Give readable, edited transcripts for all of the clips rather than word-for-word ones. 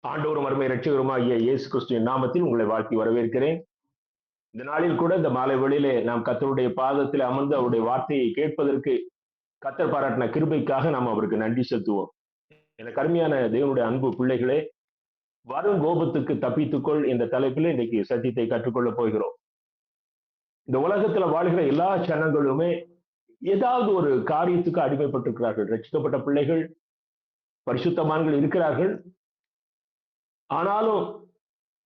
ஆண்டவரும் அருமை இரட்சகருமாகிய இயேசு கிறிஸ்துவின் நாமத்தில் உங்களை வாழ்த்தி வரவேற்கிறேன். இந்த நாளில் கூட இந்த மாலை வேளையிலே நாம் கர்த்தருடைய பாதத்தில் அமர்ந்து அவருடைய வார்த்தையை கேட்பதற்கு கர்த்தர் பாராட்டின கிருபைக்காக நாம் அவருக்கு நன்றி செலுத்துவோம். எனக்கு அருமையான தேவனுடைய அன்பு பிள்ளைகளே, வரும் கோபத்துக்கு தப்பித்துக்கொள் என்ற தலைப்பில் இன்றைக்கு சத்தியத்தை கற்றுக்கொள்ளப் போகிறோம். இந்த உலகத்துல வாழ்கிற எல்லா ஜனங்களுமே ஏதாவது ஒரு காரியத்துக்கு அடிமைப்பட்டிருக்கிறார்கள். ரட்சிக்கப்பட்ட பிள்ளைகள், பரிசுத்தவான்கள் இருக்கிறார்கள். ஆனாலும்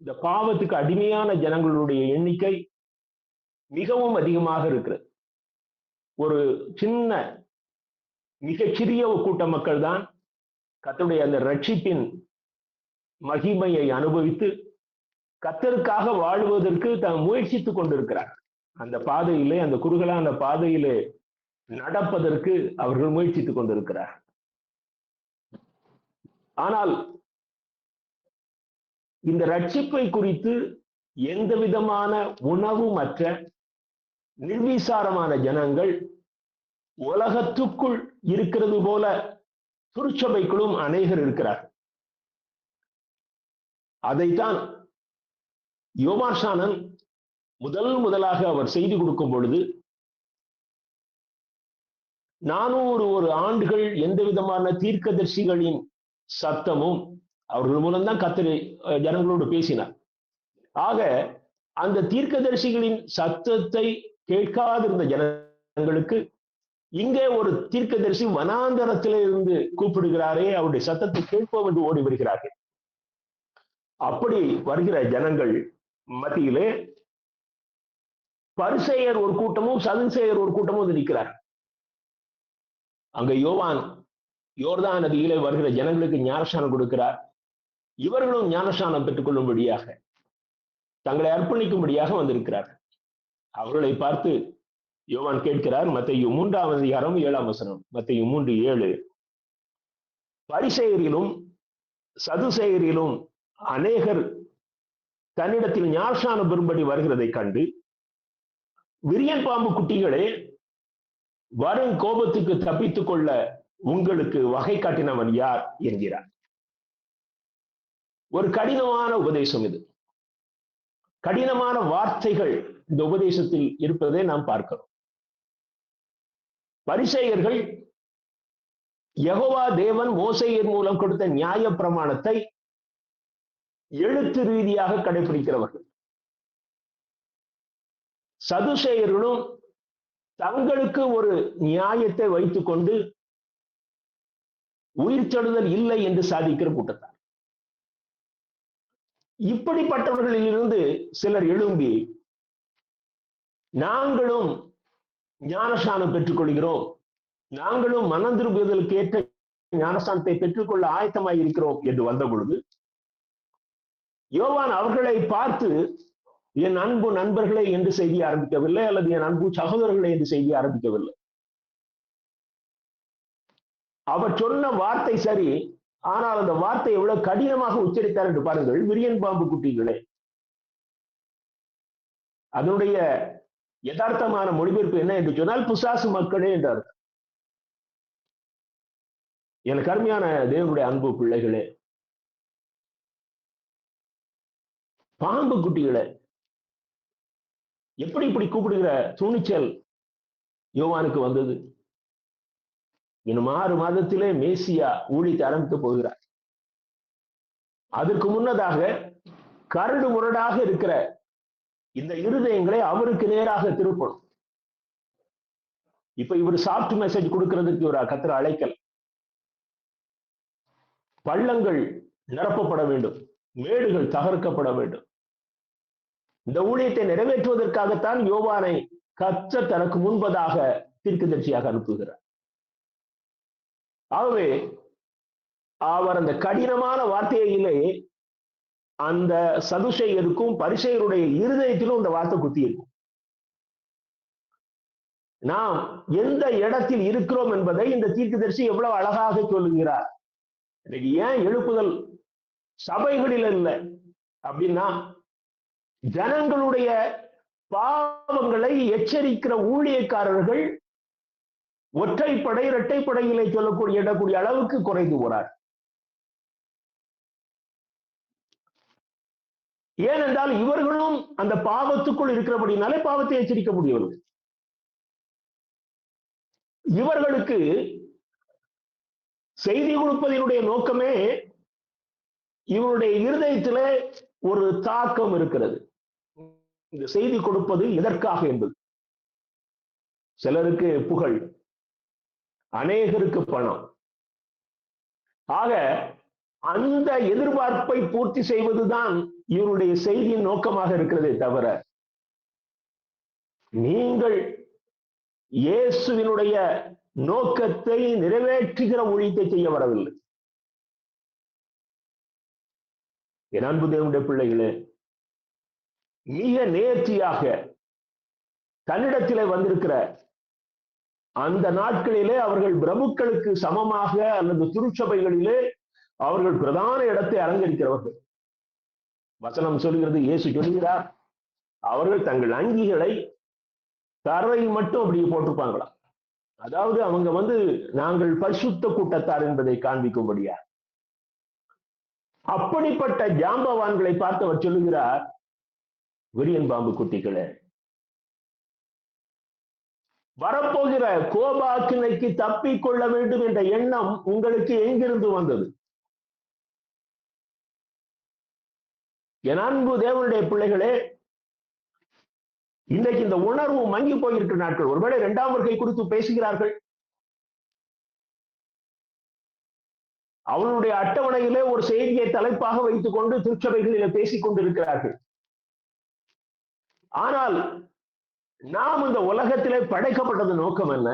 இந்த பாவத்துக்கு அடிமையான ஜனங்களுடைய எண்ணிக்கை மிகவும் அதிகமாக இருக்கிறது. ஒரு சின்ன மிகச்சிறிய ஒரு கூட்ட மக்கள் தான் கர்த்தருடைய அந்த ரட்சிப்பின் மகிமையை அனுபவித்து கர்த்தருக்காக வாழ்வதற்கு தான் முயற்சித்துக் கொண்டிருக்கிறார். அந்த பாதையிலே, அந்த குறுகலான பாதையிலே நடப்பதற்கு அவர்கள் முயற்சித்துக் கொண்டிருக்கிறார். ஆனால் இந்த ரட்சிப்பை குறித்து எந்த விதமான உணவுமற்ற நிர்விசாரமான ஜனங்கள் உலகத்துக்குள் இருக்கிறது போல திருச்சபைக்குள்ளும் அநேகர் இருக்கிறார். அதைத்தான் யோவான் முதலாக அவர் செய்தி கொடுக்கும் பொழுது 400 ஆண்டுகள் எந்த விதமான தீர்க்கதரிசிகளின் சத்தமும் அவர்கள் மூலம்தான் கர்த்தர் ஜனங்களோடு பேசினார். ஆக அந்த தீர்க்கதரிசிகளின் சத்தத்தை கேட்காதிருந்த ஜனங்களுக்கு இங்கே ஒரு தீர்க்கதரிசி வனாந்தரத்திலே இருந்து கூப்பிடுகிறாரே, அவருடைய சத்தத்தை கேட்போம் என்று ஓடி வருகிறார்கள். அப்படி வருகிற ஜனங்கள் மத்தியிலே பரிசேயர் ஒரு கூட்டமும் சதுசேயர் ஒரு கூட்டமும் வந்து நிற்கிறார். அங்க யோவான் யோர்தான் நதியிலே வருகிற ஜனங்களுக்கு ஞானஸ்நானம் கொடுக்கிறார். இவர்களும் ஞானஸ்நானம் பெற்றுக் கொள்ளும்படியாக தங்களை அர்ப்பணிக்கும்படியாக வந்திருக்கிறார். அவர்களை பார்த்து யோவான் கேட்கிறார். மத்தேயு 3:7 மத்தேயு 3:7 பரிசேயரிலும் சதுசேயரிலும் அநேகர் தன்னிடத்தில் ஞானஸ்நானம் பெறும்படி வருகிறதை கண்டு, விரியன் பாம்பு குட்டிகளே, வரும் கோபத்துக்கு தப்பித்துக் கொள்ள உங்களுக்கு வகை காட்டினவன் யார் என்கிறார். ஒரு கடினமான உபதேசம் இது. கடினமான வார்த்தைகள் இந்த உபதேசத்தில் இருப்பதை நாம் பார்க்கிறோம். பரிசேயர்கள் யெகோவா தேவன் மோசேயின் மூலம் கொடுத்த நியாய பிரமாணத்தை எழுத்து ரீதியாக கடைபிடிக்கிறவர்கள். சதுசேயர்களும் தங்களுக்கு ஒரு நியாயத்தை வைத்துக் கொண்டு உயிர்த்தெழுதல் இல்லை என்று சாதிக்கிற கூட்டத்தார். இப்படிப்பட்டவர்களிலிருந்து சிலர் எழும்பி, நாங்களும் ஞானஸ்நானம் பெற்றுக் கொள்கிறோம், நாங்களும் மனம் திரும்புதலுக்கு ஏற்ற ஞானஸ்நானத்தை பெற்றுக்கொள்ள ஆயத்தமாய் இருக்கிறோம் என்று வந்த பொழுது, யோவான் அவர்களை பார்த்து என் அன்பு நண்பர்களே என்று செய்தி ஆரம்பிக்கவில்லை, அல்லது என் அன்பு சகோதரர்களே என்று செய்தி ஆரம்பிக்கவில்லை. அவர் சொன்ன வார்த்தை சரி, ஆனால் அந்த வார்த்தை எவ்வளவு கடினமாக உச்சரித்தார் என்று பாருங்கள். விரியன் பாம்பு குட்டிகளே, அதனுடைய யதார்த்தமான மொழிபெயர்ப்பு என்ன என்று சொன்னால் பிசாசு மக்களே என்றார். எனக்கு அருமையான தேவனுடைய அன்பு பிள்ளைகளே, பாம்பு குட்டிகளே, எப்படி இப்படி கூப்பிடுகிற துணிச்சல் யோவானுக்கு வந்தது? இன்னும் 6 மாதத்திலே மேசியா ஊழியத்தை ஆரம்பித்து போகிறார். அதற்கு முன்னதாக கரடு முரடாக இருக்கிற இந்த இருதயங்களை அவருக்கு நேராக திருப்பணும். இப்ப இவர் சாஃப்ட் மெசேஜ் கொடுக்கிறதுக்கு ஒரு கர்த்தர் அழைக்கல். பள்ளங்கள் நிரப்பப்பட வேண்டும், மேடுகள் தகர்க்கப்பட வேண்டும். இந்த ஊழியத்தை நிறைவேற்றுவதற்காகத்தான் யோவானை கர்த்தர் தனக்கு முன்பதாக தீர்க்கதரிசியாக அனுப்புகிறார். ஆகவே அவர் அந்த கடினமான வார்த்தையிலே அந்த சதுசேயருக்கும் பரிசேயருடைய இருதயத்திலும் இந்த வார்த்தை குத்தி இருக்கும். நாம் எந்த இடத்தில் இருக்கிறோம் என்பதை இந்த தீர்க்கதரிசி எவ்வளவு அழகாக சொல்லுகிறார். இன்னைக்கு ஏன் எழுப்புதல் சபைகளில் இல்லை அப்படின்னா, ஜனங்களுடைய பாவங்களை எச்சரிக்கிற ஊழியக்காரர்கள் ஒற்றைப்படை இரட்டைப்படையிலே சொல்லக்கூடிய அளவுக்கு குறைந்து போறார். ஏனென்றால் இவர்களும் அந்த பாவத்துக்குள் இருக்கிறபடினாலே பாவத்தை எச்சரிக்க முடியவில்லை. இவர்களுக்கு செய்தி கொடுப்பதனுடைய நோக்கமே இவருடைய இருதயத்திலே ஒரு தாக்கம் இருக்கிறது. இந்த செய்தி கொடுப்பது எதற்காக என்பது. சிலருக்கு புகழ், அநேகருக்கு பணம். ஆக அந்த எதிர்பார்ப்பை பூர்த்தி செய்வதுதான் இவருடைய செய்தியின் நோக்கமாக இருக்கிறதே தவிர, நீங்கள் இயேசுவினுடைய நோக்கத்தை நிறைவேற்றுகிற ஊழியத்தை செய்ய வரவில்லை. என் அன்பு தேவனுடைய பிள்ளைகளே, மிக நேர்த்தியாக தன்னிடத்திலே வந்திருக்கிற அந்த நாட்களிலே அவர்கள் பிரபுக்களுக்கு சமமாக அல்லது திருச்சபைகளிலே அவர்கள் பிரதான இடத்தை அலங்கரிக்கிறவர்கள். வசனம் சொல்கிறது, இயேசு சொல்கிறார், அவர்கள் தங்கள் அங்கிகளை தரையில் மட்டும் அப்படி போட்டிருப்பாங்களா. அதாவது அவங்க நாங்கள் பரிசுத்த கூட்டத்தார் என்பதை காண்பிக்கும்படியா. அப்படிப்பட்ட ஜாம்பவான்களை பார்த்தவர் சொல்லுகிறார், விரியன் பாம்பு குட்டிகளே, வரப்போகிற கோபாக்கினைக்கு தப்பிக் கொள்ள வேண்டும் என்ற எண்ணம் உங்களுக்கு எங்கிருந்து வந்தது? என் அன்பு தேவனுடைய பிள்ளைகளே, இன்றைக்கு இந்த உணர்வு மங்கி போயிருக்கிற நாட்கள். ஒருவேளை இரண்டாம் வருகை குறித்து பேசுகிறார்கள், அவனுடைய அட்டவணையிலே ஒரு செய்தியை தலைப்பாக வைத்துக் கொண்டு திருச்சபைகளிலே பேசிக் கொண்டிருக்கிறார்கள். ஆனால் நாம் இந்த உலகத்திலே படைக்கப்பட்டது நோக்கம் என்ன?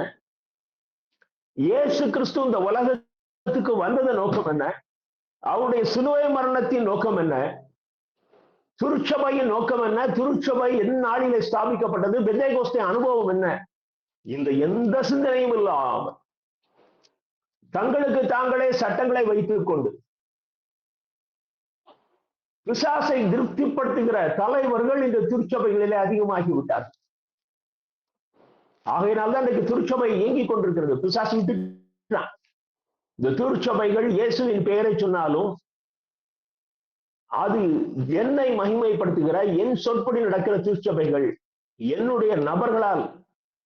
இயேசு கிறிஸ்து இந்த உலகத்துக்கு வந்தது நோக்கம் என்ன? அவருடைய சிலுவை மரணத்தின் நோக்கம் என்ன? திருச்சபையின் நோக்கம் என்ன? திருச்சபை என் நாளிலே ஸ்தாபிக்கப்பட்டது? பெந்தேகோஸ்தே அனுபவம் என்ன? இந்த எந்த சிந்தனையும் இல்லாமல் தங்களுக்கு தாங்களே சட்டங்களை வைத்துக் கொண்டு பிசாசை திருப்திப்படுத்துகிற தலைவர்கள் இந்த திருச்சபைகளிலே அதிகமாகிவிட்டார். ஆகையினால்தான் இன்றைக்கு திருச்சபை இயங்கிக் கொண்டிருக்கிறது. பிசாசு இந்த திருச்சபைகள் இயேசுவின் பெயரை சொன்னாலும் அது என்னை மகிமைப்படுத்துகிற என் சொற்படி நடக்கிற திருச்சபைகள், என்னுடைய நபர்களால்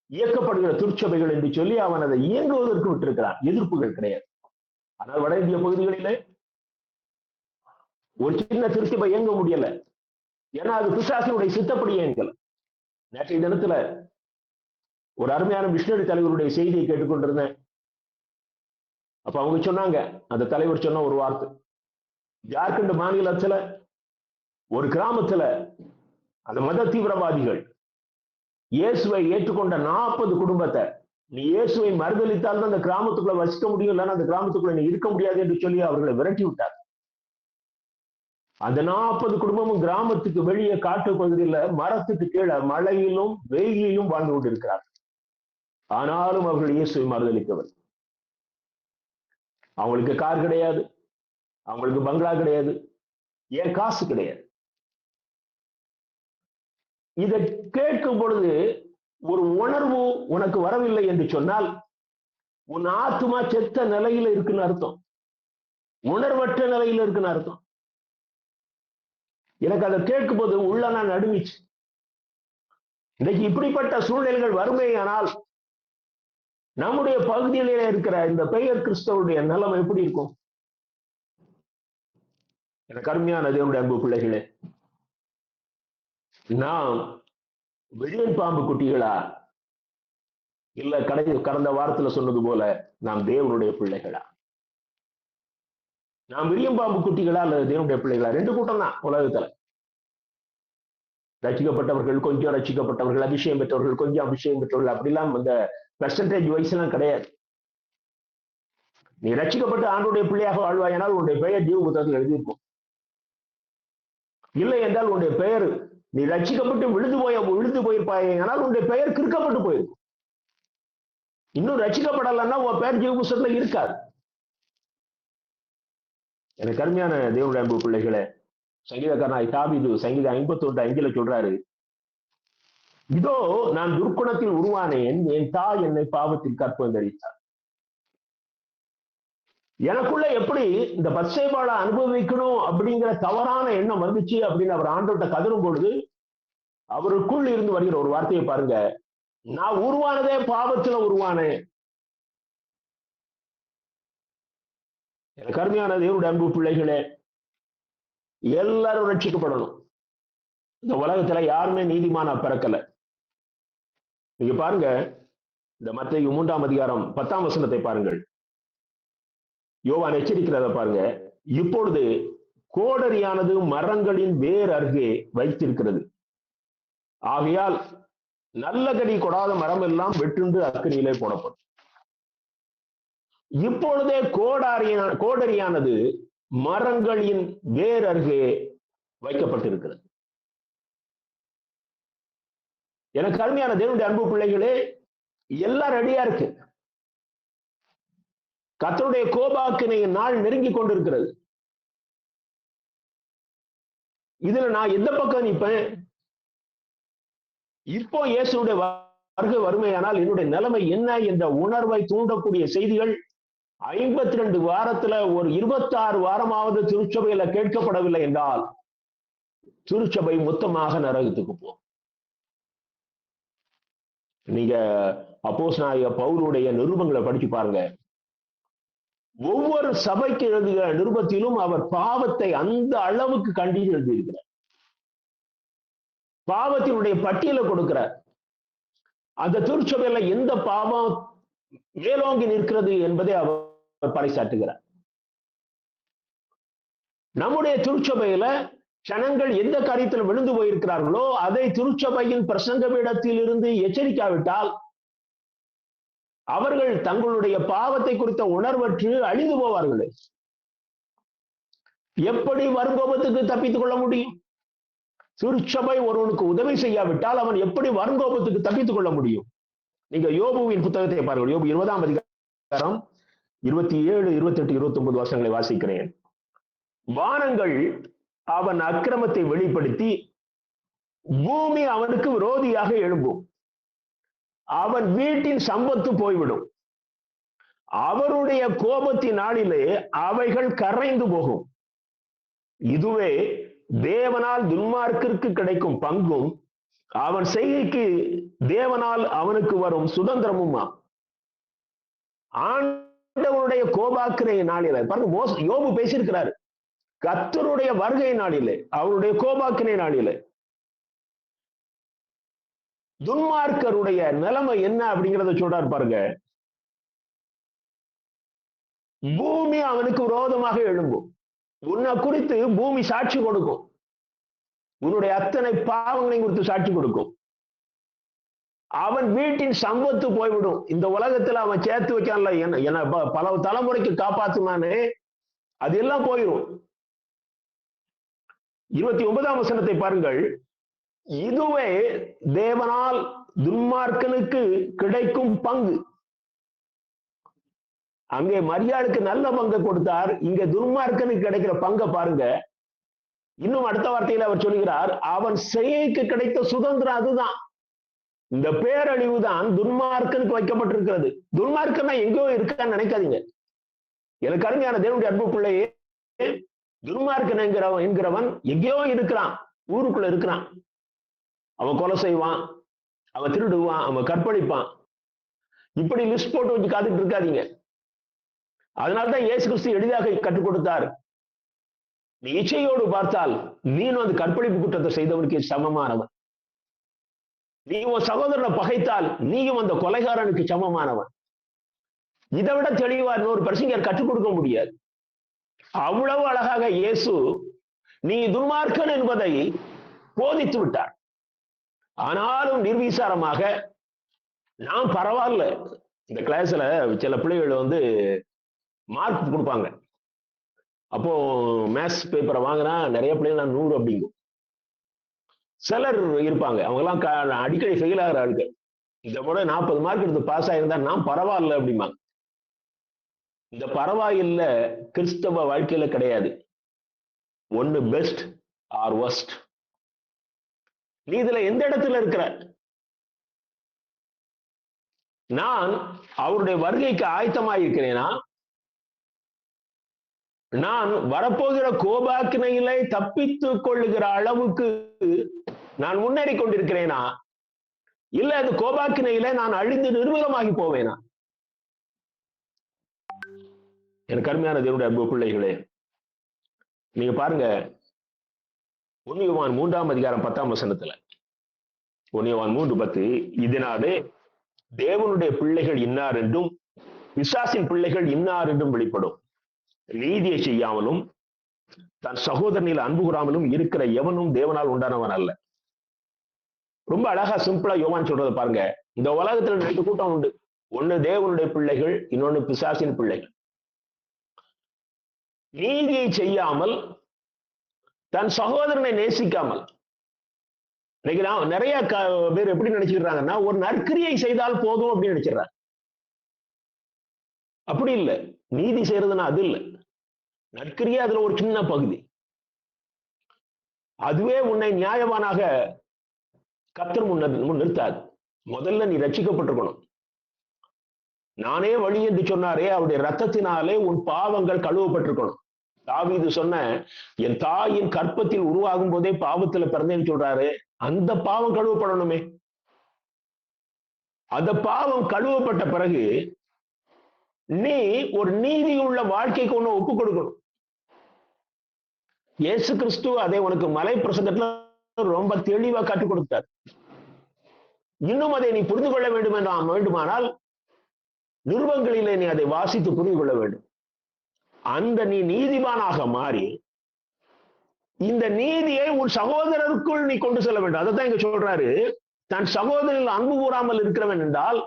இயக்கப்படுகிற திருச்சபைகள் என்று சொல்லி அவன் அதை இயங்குவதற்கு விட்டிருக்கிறான். எதிர்ப்புகள் கிடையாது. ஆனால் வட இந்திய பகுதிகளிலே ஒரு சின்ன திருச்சபை இயங்க முடியல. ஏன்னா அது பிசாசினுடைய சித்தப்படி இயங்கல. நேற்றைய தினத்துல ஒரு அருமையான மிஷனரி தலைவருடைய செய்தியை கேட்டுக்கொண்டிருந்தேன். அப்ப அவங்க சொன்னாங்க, அந்த தலைவர் சொன்ன ஒரு வார்த்தை, ஜார்க்கண்ட் மாநிலத்துல ஒரு கிராமத்துல அந்த மத தீவிரவாதிகள் இயேசுவை ஏற்றுக்கொண்ட 40 குடும்பத்தை, நீ இயேசுவை மறுதளித்தால் தான் அந்த கிராமத்துக்குள்ள வசிக்க முடியும், இல்லைன்னா அந்த கிராமத்துக்குள்ள நீ இருக்க முடியாது என்று சொல்லி அவர்களை விரட்டி விட்டார். அந்த 40 குடும்பமும் கிராமத்துக்கு வெளியே காட்டு பகுதியில் மரத்துக்கு கீழே மழையிலும் வெயிலிலும் வாழ்ந்து கொண்டிருக்கிறார். ஆனாலும் அவர்கள் இயேசுவை மறுதளிக்கவில்லை. அவங்களுக்கு கார் கிடையாது, அவங்களுக்கு பங்களா கிடையாது, ஏன் காசு கிடையாது. இதை கேட்கும் பொழுது ஒரு உணர்வு உனக்கு வரவில்லை என்று சொன்னால் உன் ஆத்மா செத்த நிலையில இருக்குன்னு அர்த்தம், உணர்வற்ற நிலையில இருக்குன்னு அர்த்தம். எனக்கு அதை கேட்கும் போது உள்ள நான் நடுங்கிச்சு. இன்னைக்கு இப்படிப்பட்ட சூழ்நிலைகள் வறுமையானால் நம்முடைய பகுதியிலே இருக்கிற இந்த பெயர் கிறிஸ்தவருடைய நிலைமை எப்படி இருக்கும்? எனக்கு அருமையான தேவனுடைய அன்பு பிள்ளைகளே, நாம் விரியன் பாம்பு குட்டிகளா, இல்ல கடந்த வாரத்துல சொன்னது போல நாம் தேவனுடைய பிள்ளைகளா? நாம் விரியன் பாம்பு குட்டிகளா அல்லது தேவனுடைய பிள்ளைகளா? ரெண்டு கூட்டம் தான் உலகத்துல. ரசிக்கப்பட்டவர்கள் கொஞ்சம், ரசிக்கப்பட்டவர்கள் அபிஷேகம் பெற்றவர்கள் கொஞ்சம், அபிஷேகம் பெற்றவர்கள், அப்படிலாம் இந்த பெர்சன்டேஜ் வைஸ் எல்லாம் கிடையாது. நீ ரசிக்கப்பட்டு ஆண்டுடைய பிள்ளையாக வாழ்வாயினால் உன்னுடைய பெயர் ஜீவ புத்தகத்தில் எழுதியிருக்கும். இல்லை என்றால் உன்னுடைய பெயர், நீ ரசிக்கப்பட்டு விழுந்து போயிருப்பாயானால் உன்னுடைய பெயர் கிறுக்கப்பட்டு போயிருக்கும். இன்னும் ரசிக்கப்படலைன்னா உன் பெயர் ஜீவ புத்தகத்துல இருக்காது. எனக்கு அருமையான தேவனுடைய அன்பு பிள்ளைகளே, சங்கீதக்காரனாய் தாவீது சங்கீதம் 51:5 சொல்றாரு, இதோ நான் துர்க்குணத்தில் உருவானேன், என் தாய் என்னை பாவத்தில் கற்பந்தரித்தார். எனக்குள்ள எப்படி இந்த பத்சேபாளை அனுபவிக்கணும் அப்படிங்கிற தவறான எண்ணம் வந்துச்சு அப்படின்னு அவர் ஆண்டவர்கிட்ட கதரும் பொழுது அவருக்குள் இருந்து வருகிற ஒரு வார்த்தையை பாருங்க, நான் உருவானதே பாவத்துல உருவானேன். எனக்கு அருமையான தேவனுடைய அன்பு பிள்ளைகளே, எல்லாரும் ரட்சிக்கப்படணும். இந்த உலகத்துல யாருமே நீதிமானா பிறக்கல. நீங்க பாருங்க, இந்த மத்தேயு 3ஆம் அதிகாரம் 10ஆம் வசனத்தை பாருங்கள். யோவான் எச்சரிக்கிறத பாருங்க. இப்பொழுது கோடரியானது மரங்களின் வேர் அருகே வைத்திருக்கிறது. ஆகையால் நல்ல கனி கொடாத மரம் எல்லாம் வெட்டுண்டு அக்கினியிலே போடப்படும். இப்பொழுதே கோடரியானது மரங்களின் வேர் அருகே வைக்கப்பட்டிருக்கிறது. எனக்கு அருமையான தேவனுடைய அன்பு பிள்ளைகளே, எல்லாம் ரெடியா இருக்கு. கர்த்தருடைய கோபாக்கினை நாள் நெருங்கி கொண்டிருக்கிறது. இதுல நான் எந்த பக்கம் நிற்பேன்? இப்போ இயேசுடைய வருகை வறுமையானால் என்னுடைய நிலைமை என்ன என்ற உணர்வை தூண்டக்கூடிய செய்திகள் 52 வாரத்துல ஒரு 26 வாரமாவது திருச்சபையில கேட்கப்படவில்லை என்றால் திருச்சபை மொத்தமாக நரகத்துக்கு போகும். நீங்க அப்போஸ்தலனாகிய பவுலுடைய நிருபங்களை படிச்சு பாருங்க. ஒவ்வொரு சபைக்கு எழுதுகிற நிருபத்திலும் அவர் பாவத்தை அந்த அளவுக்கு கண்டித்து எழுதியிருக்கிறார். பாவத்தினுடைய பட்டியலை கொடுக்கிறார். அந்த திருச்சபையில எந்த பாவம் மேலோங்கி நிற்கிறது என்பதை அவர் பறைசாற்றுகிறார். நம்முடைய திருச்சபையில ஜனங்கள் எந்த காரியத்தில் விழுந்து போயிருக்கிறார்களோ அதை திருச்சபையின் பிரசங்க பீடத்தில் இருந்து எச்சரிக்காவிட்டால் அவர்கள் தங்களுடைய பாவத்தை குறித்த உணர்வற்று அழிந்து போவார்கள். எப்படி வருங்கோபத்துக்கு தப்பித்துக் கொள்ள முடியும்? திருச்சபை ஒருவனுக்கு உதவி செய்யாவிட்டால் அவன் எப்படி வருங்கோபத்துக்கு தப்பித்துக் கொள்ள முடியும்? நீங்க யோபுவின் புத்தகத்தை பாருங்கள். யோபு 20ஆம் அதிகாரம் 27, 28, 29 வசனங்களை வாசிக்கிறேன். வானங்கள் அவன் அக்கிரமத்தை வெளிப்படுத்தி பூமி அவனுக்கு விரோதியாக எழும்பும். அவன் வீட்டின் சம்பத்து போய்விடும். அவருடைய கோபத்தின் நாளிலே அவைகள் கரைந்து போகும். இதுவே தேவனால் துன்மார்க்கிற்கு கிடைக்கும் பங்கும் அவன் செய்கைக்கு தேவனால் அவனுக்கு வரும் சுதந்திரமுமா. ஆண்டவனுடைய கோபாக்கினை நாளிலே பாருங்க, யோபு பேசியிருக்கிறாரு. கர்த்தருடைய வருகை நாளிலே, அவருடைய கோபாக்கினை நாளிலே துன்மார்க்கருடைய நிலைமை என்ன அப்படிங்கிறத சொல்றாரு பாருங்க. பூமி அவனுக்கு விரோதமாக எழும்பும். உன்னை குறித்து பூமி சாட்சி கொடுக்கும். உன்னுடைய அத்தனை பாவங்களை குறித்து சாட்சி கொடுக்கும். அவன் வீட்டின் சம்பத்து போய்விடும். இந்த உலகத்துல அவன் சேர்த்து வைக்கான்ல, என்ன பல தலைமுறைக்கு காப்பாத்துனானே, அது எல்லாம் போயிடும். 29ஆம் வசனத்தை பாருங்கள். இதுவே தேவனால் துன்மார்க்கனுக்கு கிடைக்கும் பங்கு. அங்கே மரியாளுக்கு நல்ல பங்கை கொடுத்தார், இங்க துன்மார்க்கனுக்கு கிடைக்கிற பங்கை பாருங்க. இன்னும் அடுத்த வார்த்தையில அவர் சொல்கிறார், அவன் செய்கைக்கு கிடைத்த சுதந்திரம் அதுதான். இந்த பேரழிவு தான் துன்மார்க்கனுக்கு வைக்கப்பட்டிருக்கிறது. துன்மார்க்கனா எங்கேயோ இருக்கான்னு நினைக்காதீங்க. எனக்கு அருமையான தேவனுடைய அன்பு பிள்ளையே, துன்மார்க்கன் என்கிறவன் எங்கேயோ இருக்கிறான், ஊருக்குள்ள இருக்கிறான். அவன் கொலை செய்வான், அவன் திருடுவான், அவன் கற்பழிப்பான். இப்படி லிஸ்ட் போட்டு வச்சு காத்துட்டு இருக்காதீங்க. அதனால்தான் இயேசு கிறிஸ்து எளிதாக கற்றுக் கொடுத்தார். நீ இச்சையோடு பார்த்தால் நீனும் அந்த கற்பழிப்பு குற்றத்தை செய்தவனுக்கு சமமானவன். நீ உன் சகோதரனை பகைத்தால் நீயும் அந்த கொலைகாரனுக்கு சமமானவன். இதை விட தெளிவா இன்னொரு பிரசங்கர் கற்றுக் கொடுக்க முடியாது. அவ்வளவு அழகாக இயேசு நீ துன்மார்க்கன் என்பதை போதித்து விட்டார். ஆனாலும் நிர்விசாரமாக நான் பரவாயில்ல. இந்த கிளாஸ்ல சில பிள்ளைகள் மார்க் கொடுப்பாங்க. அப்போ மேத்ஸ் பேப்பரை வாங்கினா நிறைய பிள்ளைங்க 100 அப்படிங்கும். சிலர் இருப்பாங்க, அவங்க எல்லாம் அடிக்கடி ஃபெயில் ஆகிற ஆளுகள். இந்த முறை 40 மார்க் எடுத்து பாஸ் ஆயிருந்தா நான் பரவாயில்ல அப்படிம்பாங்க. இந்த பரவாயில்ல கிறிஸ்தவ வாழ்க்கையில கிடையாது. ஒன்னு பெஸ்ட் ஆர் வொர்ஸ்ட். நீ இதுல எந்த இடத்துல இருக்கிற? நான் அவருடைய வருகைக்கு ஆயத்தமாக இருக்கிறேனா நான் வரப்போகிற கோபாக்கினையிலே தப்பித்துக் கொள்ளுகிற அளவுக்கு நான் முன்னேறி கொண்டிருக்கிறேனா, இல்ல அது கோபாக்கினையிலே நான் அழிந்து நிர்மூலமாகி போவேனா? எனக்கு அருமையான தேவனுடைய அன்பு பிள்ளைகளே, நீங்க பாருங்க, 1 யோவான் 3ஆம் அதிகாரம் 10ஆம் வசனத்துல, 1 யோவான் 3:10, இதனாலே தேவனுடைய பிள்ளைகள் இன்னார் என்றும் பிசாசின் பிள்ளைகள் இன்னார் என்றும் வெளிப்படும். நீதியை செய்யாமலும் தன் சகோதரனில் அன்பு கூறாமலும் இருக்கிற எவனும் தேவனால் உண்டானவன் அல்ல. ரொம்ப அழகா சிம்பிளா யோவான் சொல்றதை பாருங்க. இந்த உலகத்துல 2 கூட்டம் உண்டு. ஒண்ணு தேவனுடைய பிள்ளைகள், இன்னொன்னு பிசாசின் பிள்ளைகள். நீதியை செய்யாமல் தன் சகோதரனை நேசிக்காமல், இன்னைக்கு நிறைய பேர் எப்படி நினைச்சுக்கிறாங்கன்னா, ஒரு நற்கிரியை செய்தால் போதும் அப்படின்னு நினைச்சிடறாங்க. அப்படி இல்லை. நீதி செய்யறதுன்னா அது இல்லை. நற்கிரியை அதுல ஒரு சின்ன பகுதி. அதுவே உன்னை நியாயவானாக கர்த்தர் முன் நிறுத்தாது. முதல்ல நீ ரட்சிக்கப்பட்டிருக்கணும். நானே வழி என்று சொன்னாரே, அவருடைய ரத்தத்தினாலே உன் பாவங்கள் கழுவப்பட்டிருக்கணும். தாவீது சொன்ன, என் தாயின் கற்பத்தில் உருவாகும் போதே பாவத்துல பிறந்தேன்னு சொல்றாரு. அந்த பாவம் கழுவப்படணுமே. அந்த பாவம் கழுவப்பட்ட பிறகு நீ ஒரு நீதியுள்ள வாழ்க்கைக்கு ஒண்ணு ஒப்பு கொடுக்கணும். இயேசு கிறிஸ்து அதை உனக்கு மலை பிரசங்கத்துல ரொம்ப தெளிவா கற்றுக் கொடுத்தார். இன்னும் அதை நீ புரிந்து கொள்ள வேண்டுமானால் நிருபங்களிலே நீ அதை வாசித்து புரிந்து கொள்ள வேண்டும். அந்த நீ நீதிமானாக மாறி இந்த நீதியை உன் சகோதரருக்குள் நீ கொண்டு செல்ல வேண்டும். அதைத்தான் இங்க சொல்றாரு, தன் சகோதரில் அன்பு கூறாமல் இருக்கிறவன் என்றால்,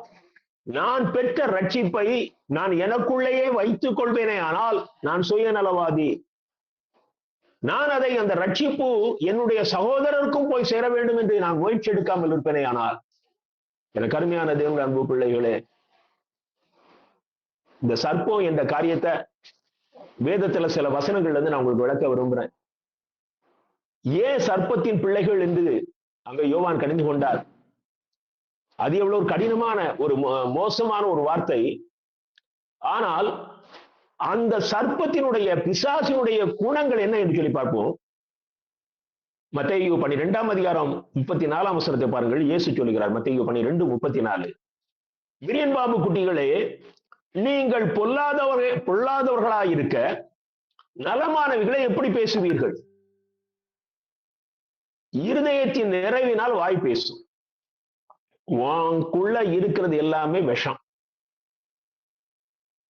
நான் பெற்ற ரட்சிப்பை நான் எனக்குள்ளேயே வைத்துக் கொள்வேனே, ஆனால் நான் சுயநலவாதி. நான் அதை அந்த ரட்சிப்பு என்னுடைய சகோதரருக்கும் போய் சேர வேண்டும் என்று நான் முயற்சி எடுக்காமல் இருப்பேனே, ஆனால் எனக்கு அருமையான தேவனுடைய அன்பு பிள்ளைகளே, இந்த சர்ப்பம் என்ற காரியத்தை வேதத்துல சில வசனங்கள்ல இருந்து நான் உங்களுக்கு விளக்க விரும்புறேன். ஏன் சர்ப்பத்தின் பிள்ளைகள் என்று அங்க யோவான் கடிந்து கொண்டார்? அது எவ்வளவு ஒரு கடினமான ஒரு மோசமான ஒரு வார்த்தை. ஆனால் அந்த சர்ப்பத்தினுடைய பிசாசினுடைய குணங்கள் என்ன என்று சொல்லி பார்ப்போம். மத்தேயு 12ஆம் அதிகாரம் 34ஆம் வசனத்தை பாருங்கள். இயேசு சொல்லுகிறார், மத்தேயு 12:34, விரியன் பாம்பு குட்டிகளே, நீங்கள் பொல்லாதவர்களாயிருக்க நலமானவைகளை எப்படி பேசுவீர்கள்? இருதயத்தின் நிறைவினால் வாய் பேசும். உனக்குள்ள இருக்கிறது எல்லாமே விஷம்.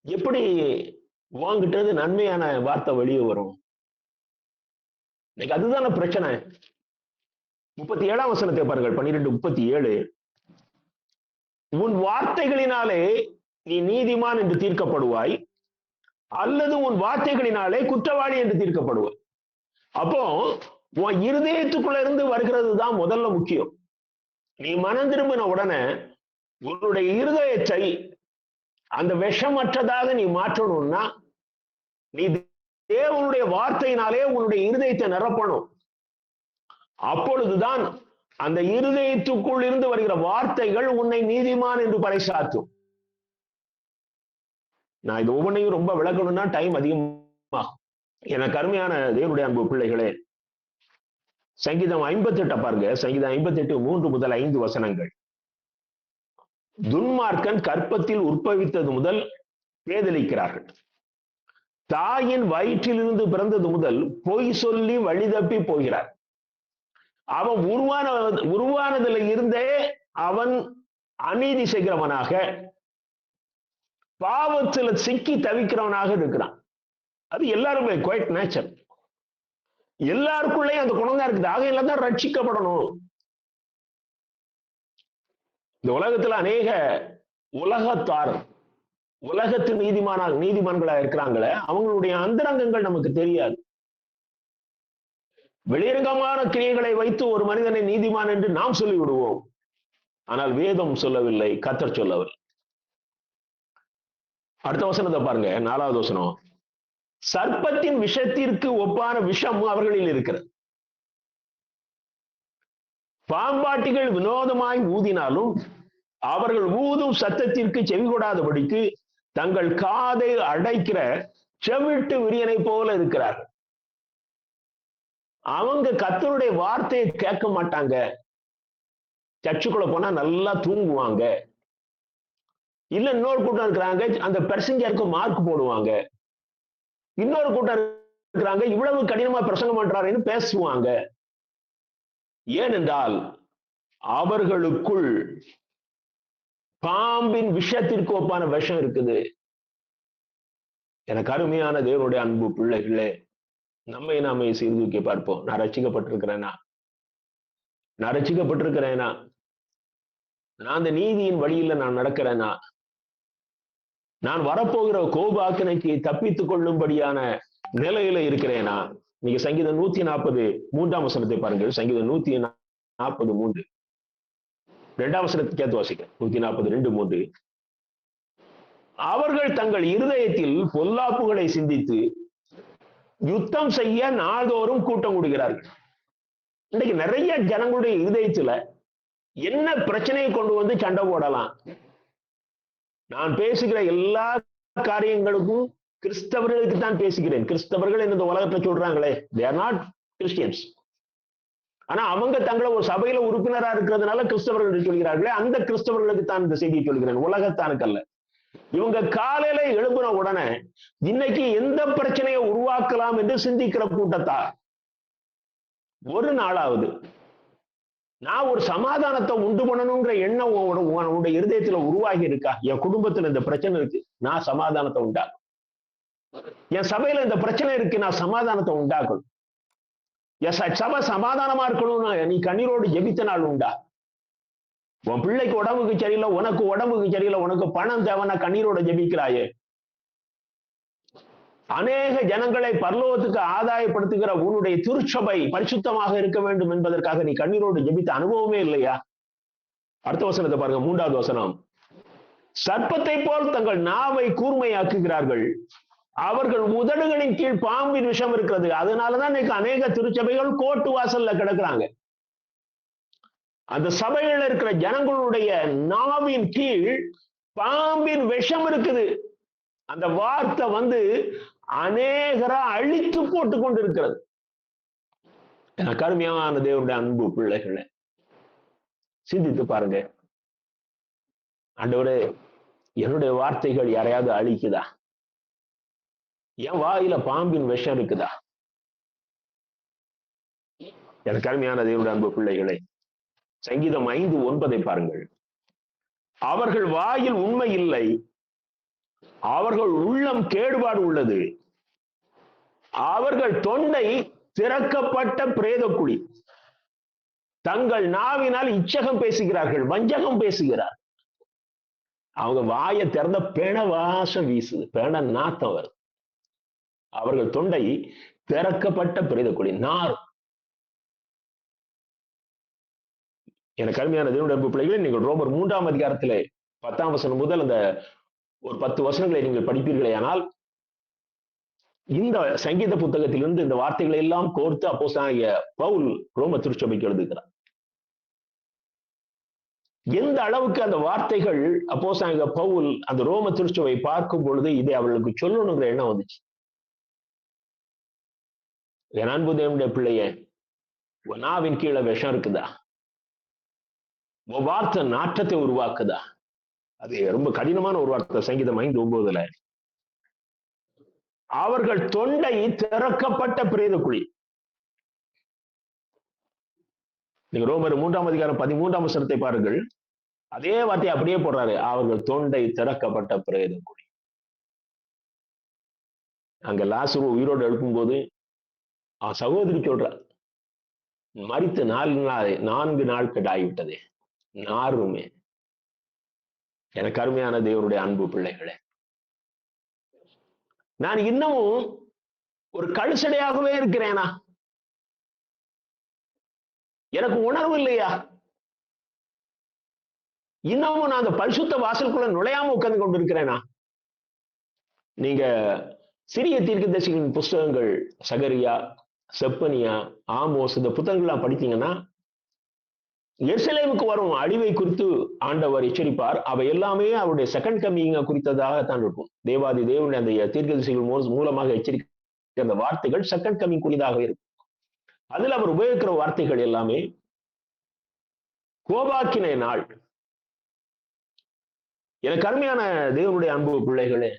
எப்படி வாங்கிட்டது நன்மையான வார்த்தை வெளியே வரும்? இன்னைக்கு அதுதான பிரச்சனை. 37ஆம் வசனத்தை பாருங்கள். 12:37, உன் வார்த்தைகளினாலே நீ நீதிமான் என்று தீர்க்கப்படுவாய், அல்லது உன் வார்த்தைகளினாலே குற்றவாளி என்று தீர்க்கப்படுவாய். அப்போ உன் இருதயத்துக்குள்ள இருந்து வருகிறது தான் முதல்ல முக்கியம். நீ மனம் திரும்பின உடனே உன்னுடைய இருதயத்தை அந்த விஷமற்றதாக நீ மாற்றணும்னா, நீ தேவனுடைய வார்த்தையினாலே உன்னுடைய இருதயத்தை நிரப்பணும். அப்பொழுதுதான் அந்த இருதயத்துக்குள் இருந்து வருகிற வார்த்தைகள் உன்னை நீதிமான் என்று பறைசாற்றும். நான் இது ஒவ்வொன்றையும் ரொம்ப விளக்கணும்னா டைம் அதிகமாகும். எனக்கு அருமையான தேவனுடைய அன்பு பிள்ளைகளே, சங்கீதம் 58 பாருங்க. சங்கீதம் 58 3 முதல் 5 வசனங்கள். துன்மார்க்கன் கற்பத்தில் உற்பவித்தது முதல் பேதலிக்கிறார்கள். தாயின் வயிற்றிலிருந்து பிறந்தது முதல் பொய் சொல்லி வழி தப்பி போகிறார். அவன் உருவானதுல இருந்தே அவன் அநீதி செய்கிறவனாக, பாவத்துல சிக்கி தவிக்கிறவனாக இருக்கிறான். அது எல்லாருமே குவைட் நேச்சர். எல்லாருக்குள்ளேயும் அந்த குணம் தான் இருக்குது. ஆகையில தான் ரட்சிக்கப்படணும். இந்த உலகத்துல அநேக உலகத்தார், உலகத்து நீதிமான்களா இருக்கிறாங்களே, அவங்களுடைய அந்தரங்கங்கள் நமக்கு தெரியாது. வெளியரங்கமான கிரியைகளை வைத்து ஒரு மனிதனை நீதிமான் என்று நாம் சொல்லி விடுவோம். ஆனால் வேதம் சொல்லவில்லை, கர்த்தர் சொல்லவில்லை. அடுத்த வசனத்தை பாருங்க, 4வது வசனம். சர்ப்பத்தின் விஷத்திற்கு ஒப்பான விஷம் அவர்களில் இருக்கிறது. பாம்பாட்டிகள் வினோதமாய் ஊதினாலும் அவர்கள் ஊதும் சத்தத்திற்கு செவி கொடாதபடிக்கு தங்கள் காதை அடைக்கிற செவிட்டு விரியனை போல இருக்கிறார்கள். அவங்க கர்த்தருடைய வார்த்தையை கேட்க மாட்டாங்க. சர்ச்சுக்குள்ள போனா நல்லா தூங்குவாங்க. இல்ல இன்னொரு கூட்டம் இருக்கிறாங்க, அந்த பிரசங்கருக்கு மார்க் போடுவாங்க. இன்னொரு கூட்டம் இருக்கிறாங்க, இவ்வளவு கடினமா பிரசங்கம் பண்றாருன்னு பேசுவாங்க. ஏனென்றால் அவர்களுக்குள் பாம்பின் விஷத்திற்கு ஒப்பான விஷம் இருக்குது. எனக்கு அருமையான தேவனுடைய அன்பு பிள்ளைகளே, நம்மை நாமே சீர்தூக்கி பார்ப்போம். நான் ரட்சிக்கப்பட்டிருக்கிறேனா? நான் ரட்சிக்கப்பட்டிருக்கிறேனா? நான் அந்த நீதியின் வழியில நான் நடக்கிறேனா? நான் வரப்போகிற கோபாக்கினைக்கு தப்பித்துக் கொள்ளும்படியான நிலையில இருக்கிறேனா? நீங்க சங்கீதம் 140 3ஆம் வசனத்தை பாருங்கள். சங்கீதம் 140 3. 2ஆம் வசனத்தை கேட்டு வாசிக்க. 140 2 3. அவர்கள் தங்கள் இருதயத்தில் பொல்லாப்புகளை சிந்தித்து யுத்தம் செய்ய நாள்தோறும் கூட்டம் கூடுகிறார்கள். இன்னைக்கு நிறைய ஜனங்களுடைய இருதயத்துல என்ன பிரச்சனையை கொண்டு வந்து சண்டை போடலாம். நான் பேசுகிற எல்லா காரியங்களுக்கும் கிறிஸ்தவர்களுக்கு தான் பேசுகிறேன். கிறிஸ்தவர்கள் இந்த உலகத்தை சொல்றாங்களே, they are not Christians. ஆனா அவங்க தங்களை ஒரு சபையில உறுப்பினரா இருக்கிறதுனால கிறிஸ்தவர்கள் சொல்கிறார்களே, அந்த கிறிஸ்தவர்களுக்கு தான் இந்த செய்தியை சொல்கிறேன், உலகத்தானுக்கு அல்ல. இவங்க காலையில எழுப்பின உடனே இன்னைக்கு எந்த பிரச்சனையை உருவாக்கலாம் என்று சிந்திக்கிற கூட்டத்தார் ஒரு நாளாவது நான் ஒரு சமாதானத்தை உண்டு பண்ணணுங்கிற எண்ணம் உன்னுடைய இருதயத்துல உருவாகி இருக்கா? என் குடும்பத்துல இந்த பிரச்சனை இருக்கு, நான் சமாதானத்தை உண்டாக்கும். என் சபையில இந்த பிரச்சனை இருக்கு, நான் சமாதானத்தை உண்டாக்கணும். என் சபை சமாதானமா இருக்கணும்னா நீ கண்ணீரோடு ஜெபித்த நாள் உண்டா? உன் பிள்ளைக்கு உடம்புக்கு சரியில்லை, உனக்கு உடம்புக்கு சரியில்லை, உனக்கு பணம் தேவைன்னா கண்ணீரோட ஜெபிக்கிறாயே. அநேக ஜனங்களை பரலோகத்துக்கு ஆதாயப்படுத்துகிற உன்னுடைய திருச்சபை பரிசுத்தமாக இருக்க வேண்டும் என்பதற்காக நீ கண்ணீரோடு ஜெபித்த அனுபவமே இல்லையா? அடுத்த வசனத்தை பாருங்க, 3வது வசனம். சர்ப்பத்தை போல் தங்கள் நாவை கூர்மையாக்குகிறார்கள், அவர்கள் உதடுகளின் கீழ் பாம்பின் விஷம் இருக்கிறது. அதனாலதான் இன்னைக்கு அநேக திருச்சபைகள் கோர்ட்டு வாசல்ல கிடக்குறாங்க. அந்த சபையில் இருக்கிற ஜனங்களுடைய நாவின் கீழ் பாம்பின் விஷம் இருக்குது. அந்த வார்த்தை வந்து அநேகரா அழித்து போட்டு கொண்டு இருக்கிறது. எனக்கு அருமையான தேவனுடைய அன்பு பிள்ளைகளை சிந்தித்து பாருங்க. ஆண்டவரே, என்னுடைய வார்த்தைகள் யாரையாவது அழிக்குதா? என் வாயில பாம்பின் விஷம் இருக்குதா? எனக்கு அருமையான தேவனுடைய அன்பு பிள்ளைகளை, சங்கீதம் 5:9 பாருங்கள். அவர்கள் வாயில் உண்மை இல்லை, அவர்கள் உள்ளம் கேடுபாடு உள்ளது, அவர்கள் தொண்டை திறக்கப்பட்ட பிரேத குழி, தங்கள் நாவினால் இச்சகம் பேசுகிறார்கள், வஞ்சகம் பேசுகிறார். அவங்க வாயை திறந்த பிண வாசம் வீசுது, பிண நாத்தம் வருது. அவர்கள் தொண்டை திறக்கப்பட்ட பிரேத குழி, நார். எனக்கு அருமையான தேவனுடைய அன்பு பிள்ளைகளை, நீங்கள் ரோமர் 3ஆம் அதிகாரத்திலே 10ஆம் வசனம் முதல் அந்த ஒரு 10 வசனங்களை நீங்கள் படிப்பீர்களே ஆனால், இந்த சங்கீத புத்தகத்திலிருந்து இந்த வார்த்தைகளை எல்லாம் கோர்த்து அப்போஸ்தலனாகிய பவுல் ரோம திருச்சபைக்கு எழுதுகிறார். எந்த அளவுக்கு அந்த வார்த்தைகள் அப்போஸ்தலனாகிய பவுல் அந்த ரோம திருச்சபை பார்க்கும் பொழுது இதை அவர்களுக்கு சொல்லணுங்கிற எண்ணம் வந்துச்சு. என் அன்பு தேவனுடைய பிள்ளையே, உன் நாவின் கீழே விஷம் இருக்குதா? உன் வார்த்தை நாற்றத்தை உருவாக்குதா? அது ரொம்ப கடினமான ஒரு வார்த்தை. சங்கீதம் 5:9 அவர்கள் தொண்டை திறக்கப்பட்ட பிரேத குழி. நீங்க ரோமர் 3ஆம் அதிகாரம் 13ஆம் வசனத்தை பாருங்கள். அதே வார்த்தையை அப்படியே போடுறாரு, அவர்கள் தொண்டை திறக்கப்பட்ட பிரேத குழி. அங்க லாசரு உயிரோடு எழுப்பும் போது சகோதரி சொல்றார், மரித்து 4 நாட்கள் ஆகிவிட்டதே, நாருமே. எனக்கு அருமையான தேவனுடைய அன்பு பிள்ளைகளே, நான் இன்னமும் ஒரு கழுசடையாகவே இருக்கிறேனா? எனக்கு உணர்வு இல்லையா? இன்னமும் நான் அந்த பரிசுத்த வாசலுக்குள்ள நுழையாம உட்கார்ந்து கொண்டிருக்கிறேனா? நீங்க சிறிய தீர்க்கதரிசிகளின் புஸ்தகங்கள் சகரியா, செப்பனியா, ஆமோஸ், இந்த புத்தகங்கள்லாம் படித்தீங்கன்னா எருசலேமுக்கு வரும் அழிவை குறித்து ஆண்டவர் எச்சரிப்பார். அவை எல்லாமே அவருடைய செகண்ட் கம்மிங் குறித்ததாகத்தான் இருக்கும். தேவாதி தேவனுடைய அந்த தீர்க்கதரிசிகள் மூலமாக எச்சரிக்கிற அந்த வார்த்தைகள் செகண்ட் கம்மிங் குறியதாக இருக்கும். அதில் அவர் உபயோகிக்கிற வார்த்தைகள் எல்லாமே கோபாக்கினை நாள். எனக்கு அருமையான தேவனுடைய அன்பு பிள்ளைகளே,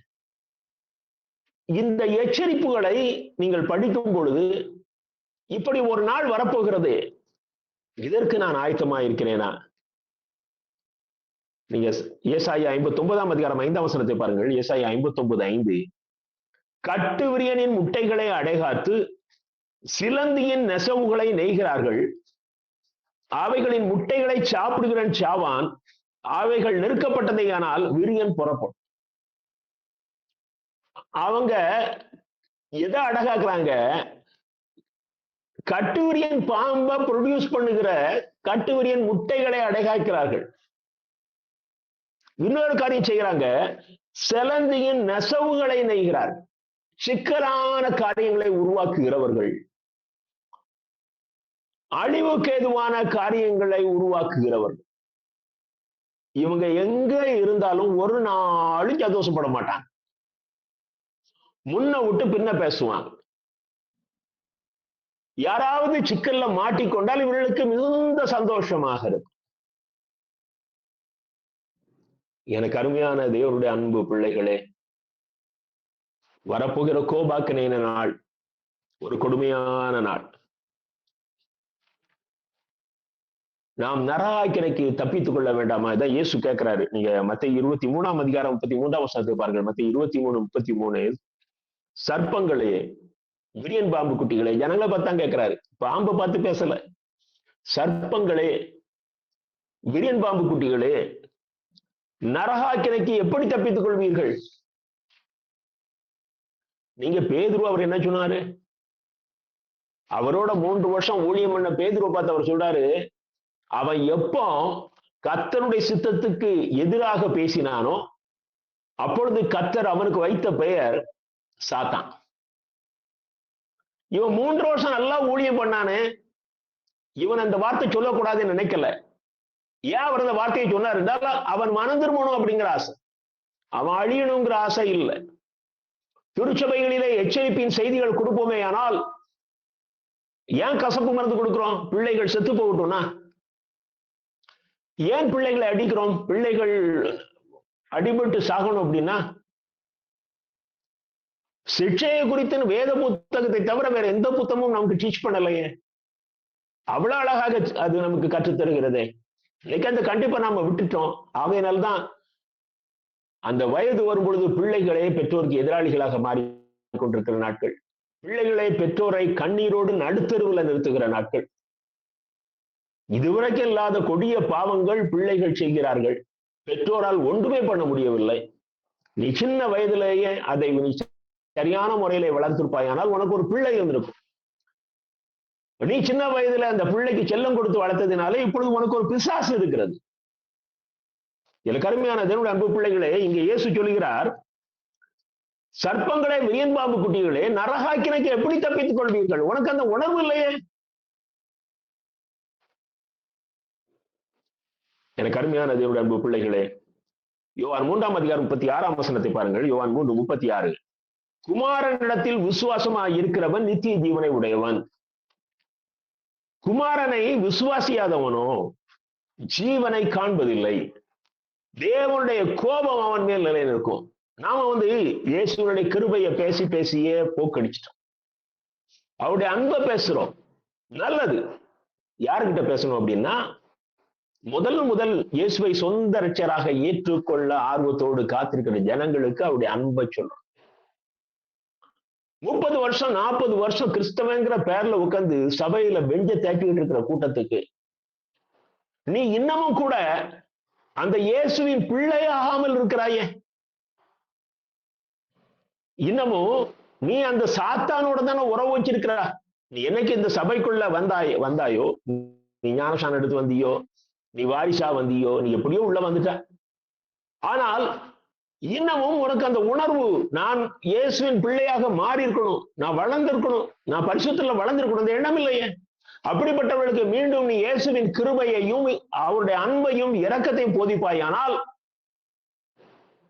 இந்த எச்சரிப்புகளை நீங்கள் படிக்கும் பொழுது இப்படி ஒரு நாள் வரப்போகிறது, இதற்கு நான் ஆயத்தமா இருக்கிறேனா? நீங்க ஏசாயா 59 அதிகாரம் 5 வசனத்தை பாருங்கள். ஏசாயா 59:5. கட்டு விரியனின் முட்டைகளை அடைகாத்து சிலந்தியின் நெசவுகளை நெய்கிறார்கள். அவைகளின் முட்டைகளை சாப்பிடுகிறன் சாவான். அவைகள் நெருக்கப்பட்டதை ஆனால் விரியன் புறப்படும். அவங்க எதை அடகாக்குறாங்க? கட்டுவிரியன் பாம்பை ப்ரொடியூஸ் பண்ணுகிற கட்டுவிரியன் முட்டைகளை அடகாக்கிறார்கள். இன்னொரு காரியம் செய்கிறாங்க, சிலந்தியின் நெசவுகளை நெய்கிறார். சிக்கலான காரியங்களை உருவாக்குகிறவர்கள், அழிவுக்கு ஏதுவான காரியங்களை உருவாக்குகிறவர்கள். இவங்க எங்க இருந்தாலும் ஒரு நாளும் சந்தோஷப்பட மாட்டாங்க. முன்ன விட்டு பின்ன பேசுவாங்க. யாராவது சிக்கல்ல மாட்டிக்கொண்டால் இவர்களுக்கு மிகுந்த சந்தோஷமாக இருக்கும். எனக்கு அருமையான தேவனுடைய அன்பு பிள்ளைகளே, வரப்போகிற கோபாக்கினை நாள் ஒரு கொடுமையான நாள். நாம் நரகாக்கினைக்கு தப்பித்துக் கொள்ள வேண்டாமா? இதான் இயேசு கேட்கிறாரு. நீங்க மத்தேயு 23 அதிகாரம் 33 வசனத்தை பாருங்கள். மத்தேயு 23:33. சர்ப்பங்களே, விரியன் பாம்பு குட்டிகளே, ஜனங்களை பார்த்தான் கேட்கிறாரு, பாம்பை பார்த்து பேசல. சர்ப்பங்களே, விரியன் பாம்பு குட்டிகளே, நரகாக்கினைக்கு எப்படி தப்பித்துக் கொள்வீர்கள்? நீங்க பேதுரு, அவர் என்ன சொன்னாரு? அவரோட 3 வருஷம் ஊழியம் பண்ண பேதுருவை பார்த்து அவர் சொல்றாரு, அவன் எப்போ கர்த்தருடைய சித்தத்துக்கு எதிராக பேசினானோ அப்பொழுது கர்த்தர் அவனுக்கு வைத்த பெயர் சாத்தான். இவன் 3 வருஷம் நல்லா ஊழியம் பண்ணானே, இவன் அந்த வார்த்தை சொல்லக்கூடாதுன்னு நினைக்கல. ஏன் அவர் அந்த வார்த்தையை சொன்னார் என்றால், அவன் மனம் திரும்பணும் அப்படிங்கிற ஆசை, அவன் அழியணுங்கிற ஆசை இல்லை. திருச்சபைகளிலே எச்சரிப்பின் செய்திகள் கொடுப்போமே, ஆனால் ஏன் கசப்பு மருந்து கொடுக்கிறோம்? பிள்ளைகள் செத்து போகட்டும்னா. ஏன் பிள்ளைகளை அடிக்கிறோம்? பிள்ளைகள் அடிபட்டு சாகணும் அப்படின்னா. சிக்ஷையை குறித்து வேத புத்தகத்தை தவிர வேற எந்த புத்தகமும் நமக்கு டீச் பண்ணலையே. அவ்வளவு அழகாக அது நமக்கு கற்றுத் தருகிறதே. இன்னைக்கு அந்த கண்டிப்பா நாம விட்டுட்டோம். ஆகையினால்தான் அந்த வயது வரும் பொழுது பிள்ளைகளே பெற்றோருக்கு எதிராளிகளாக மாறி கொண்டிருக்கிற நாட்கள். பிள்ளைகளை பெற்றோரை கண்ணீரோடு நடுத்தருவில் நிறுத்துகிற நாட்கள். இதுவரைக்கும் இல்லாத கொடிய பாவங்கள் பிள்ளைகள் செய்கிறார்கள். பெற்றோரால் ஒன்றுமே பண்ண முடியவில்லை. நீ சின்ன வயதிலேயே அதை நீ சரியான முறையில வளர்த்திருப்பாயானால் உனக்கு ஒரு பிள்ளை இருக்கும். நீ சின்ன வயதுல அந்த பிள்ளைக்கு செல்லம் கொடுத்து வளர்த்ததினாலே இப்பொழுது உனக்கு ஒரு பிசாசு இருக்கிறது. எனக்கு அருமையான தேவனுடைய அன்பு பிள்ளைகளே, இங்க இயேசு சொல்லுகிறார், சர்ப்பங்களே, விரியன் பாம்பு குட்டிகளே, நரகாக்கினைக்கு எப்படி தப்பித்துக் கொள்வீர்கள்? உனக்கு அந்த உணர்வு இல்லையே. எனக்கு அருமையான தேவனுடைய அன்பு பிள்ளைகளே, யோவான் 3 அதிகாரம் 36 வசனத்தை பாருங்கள். யோவான் 3:36. குமாரனிடத்தில் விசுவாசமாய் இருக்கிறவன் நித்திய ஜீவனை உடையவன். குமாரனை விசுவாசியாதவனோ ஜீவனை காண்பதில்லை. தேவனுடைய கோபம் அவன் மேல் நிலை நிற்கும். நாம இயேசுனுடைய கிருபையை பேசி பேசியே போக்கடிச்சிட்டோம். அவருடைய அன்பை பேசுறோம், நல்லது. யாருக்கிட்ட பேசணும் அப்படின்னா, முதல் இயேசுவை சொந்த ரட்சகராக ஏற்றுக்கொள்ள ஆர்வத்தோடு காத்திருக்கிற ஜனங்களுக்கு அவருடைய அன்பை சொல்றோம். 30 வருஷம் 40 வருஷம் கிறிஸ்தவங்கிற பேர்ல உட்கார்ந்து சபையில பெஞ்ச தேக்கிட்டு இருக்கிற கூட்டத்துக்கு நீ இன்னமும் கூட அந்த இயேசுவின் பிள்ளையாகாமல் இருக்கிறாயே. இன்னமும் நீ அந்த சாத்தானோட தானே உறவு வச்சிருக்கிற. நீ என்னைக்கு இந்த சபைக்குள்ள வந்தாயோ, நீ ஞானசானம் எடுத்து வந்தியோ, நீ வாரிசா வந்தியோ, நீ எப்படியோ உள்ள வந்துட்ட. ஆனால் இன்னமும் உனக்கு அந்த உணர்வு, நான் இயேசுவின் பிள்ளையாக மாறி இருக்கணும், நான் வளர்ந்திருக்கணும், நான் பரிசுத்தத்துல வளர்ந்திருக்கணும், அந்த எண்ணம் இல்லையே. அப்படிப்பட்டவர்களுக்கு மீண்டும் நீ இயேசுவின் கிருபையையும் அவருடைய அன்பையும் இரக்கத்தையும் போதிப்பாயானால்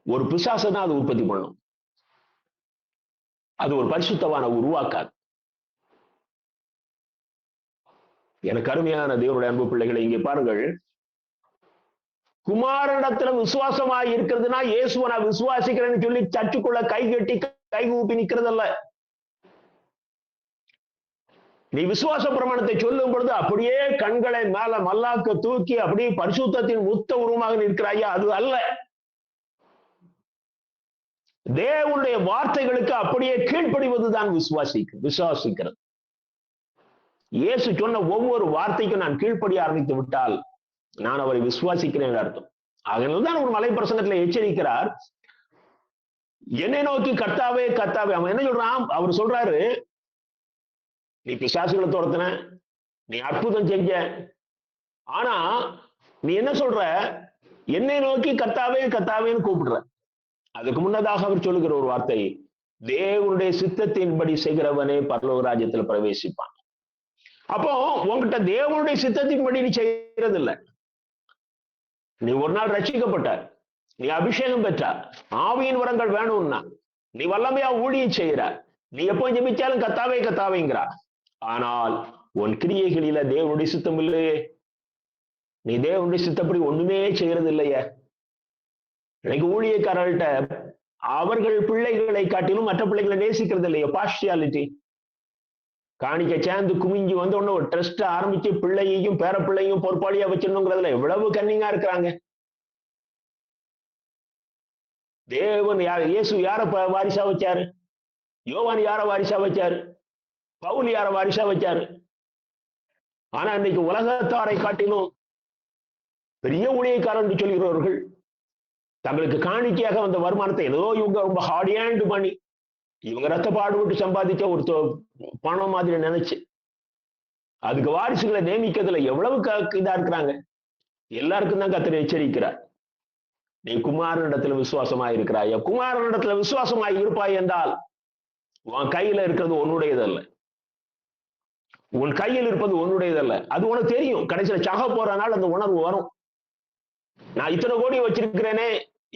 ஒரு பிசாசை தான் அது உற்பத்தி பண்ணும். அது ஒரு பரிசுத்தவான உருவாக்காது. எனக்கு அருமையான தேவனுடைய அன்பு பிள்ளைகளை, இங்கே பாருங்கள், குமாரனிடத்துல விசுவாசமாய் இருக்கிறதுனா இயேசுவை நான் விசுவாசிக்கிறேன்னு சொல்லி சர்ச்சுக்குள்ள கை கட்டி கை கூப்பி நிக்கிறதல்ல. நீ விசுவாச பிரமாணத்தை சொல்லும் பொழுது அப்படியே கண்களை மேல மல்லாக்க தூக்கி அப்படியே பரிசுத்தத்தின் முத்த உருவமாக நிற்கிறாயா, அது அல்ல. தேவனுடைய வார்த்தைகளுக்கு அப்படியே கீழ்ப்படிவதுதான் விசுவாசிக்கிறது. இயேசு சொன்ன ஒவ்வொரு வார்த்தைக்கும் நான் கீழ்ப்படிய ஆரம்பித்து விட்டால் நான் அவரை விசுவாசிக்கிறேன் அர்த்தம். அதனால்தான் ஒரு மலை பிரசங்கத்துல எச்சரிக்கிறார், என்னை நோக்கி கர்த்தாவே கர்த்தாவே. அவன் என்ன சொல்றான்? அவர் சொல்றாரு, நீ பிசாசுகளை துரத்துன, நீ அற்புதம் செஞ்ச, ஆனா நீ என்ன சொல்ற? என்னை நோக்கி கர்த்தாவே கர்த்தாவேன்னு கூப்பிடுற. அதுக்கு முன்னதாக அவர் சொல்லுகிற ஒரு வார்த்தை, தேவனுடைய சித்தத்தின்படி செய்கிறவனே பரலோக ராஜ்யத்தில் பிரவேசிப்பான். அப்போ உங்ககிட்ட தேவனுடைய சித்தத்தின்படி நீ செய்யறது இல்லை. நீ ஒரு நாள் ரட்சிக்கப்பட்ட, நீ அபிஷேகம் பெற்ற, ஆவியின் வரங்கள் வேணும்னா நீ வல்லமையா ஊழியம் செய்கிற, நீ எப்போ ஜெபிச்சாலும் கத்தாவே கத்தாவேங்கிறா. ஆனால் உன் கிரியைகளில தேவனுடைய சித்தம் இல்லையே, நீ தேவனுடைய சித்தப்படி ஒண்ணுமே செய்யறது இல்லையே. இன்னைக்கு ஊழியக்காரர்கள்ட்ட அவர்கள் பிள்ளைகளை காட்டிலும் மற்ற பிள்ளைகளை நேசிக்கிறது இல்லையோ, பார்ஷியாலிட்டி. காணிக்க சேர்ந்து குமிஞ்சி வந்து ஒண்ணு ஒரு ட்ரஸ்ட் ஆரம்பிச்சு பிள்ளையையும் பேர பிள்ளையும் பொறுப்பாளியா வச்சிடணுங்கிறதுல எவ்வளவு கன்னிங்கா இருக்கிறாங்க. தேவன் இயேசு யார வாரிசா வச்சாரு? யோவான் யார வாரிசா வச்சாரு? பவுல் யார வாரிசா வச்சாரு? ஆனா இன்னைக்கு உலகத்தாரை காட்டிலும் பெரிய ஊழியக்காரன் சொல்கிறவர்கள் தங்களுக்கு காணிக்கையாக வந்த வருமானத்தை ஏதோ இவங்க ரொம்ப ஹார்டியாண்டு பண்ணி இவங்க ரத்த பாடுபட்டு சம்பாதிக்க ஒரு பணம் மாதிரி நினைச்சு அதுக்கு வாரிசுகளை நியமிக்கிறதுல எவ்வளவு இதா இருக்கிறாங்க. எல்லாருக்கும் தான் கர்த்தர் எச்சரிக்கிறார், நீ குமாரனிடத்துல விசுவாசமா இருக்கிறாய். குமாரனிடத்துல விசுவாசமாய் இருப்பாய் என்றால் உன் கையில இருக்கிறது உன்னுடையதல்ல, உன் கையில் இருப்பது உன்னுடையதல்ல. அது உனக்கு தெரியும். கடைசியில சக போறனால அந்த உணர்வு வரும். நான் இத்தனை கோடி வச்சிருக்கிறேனே,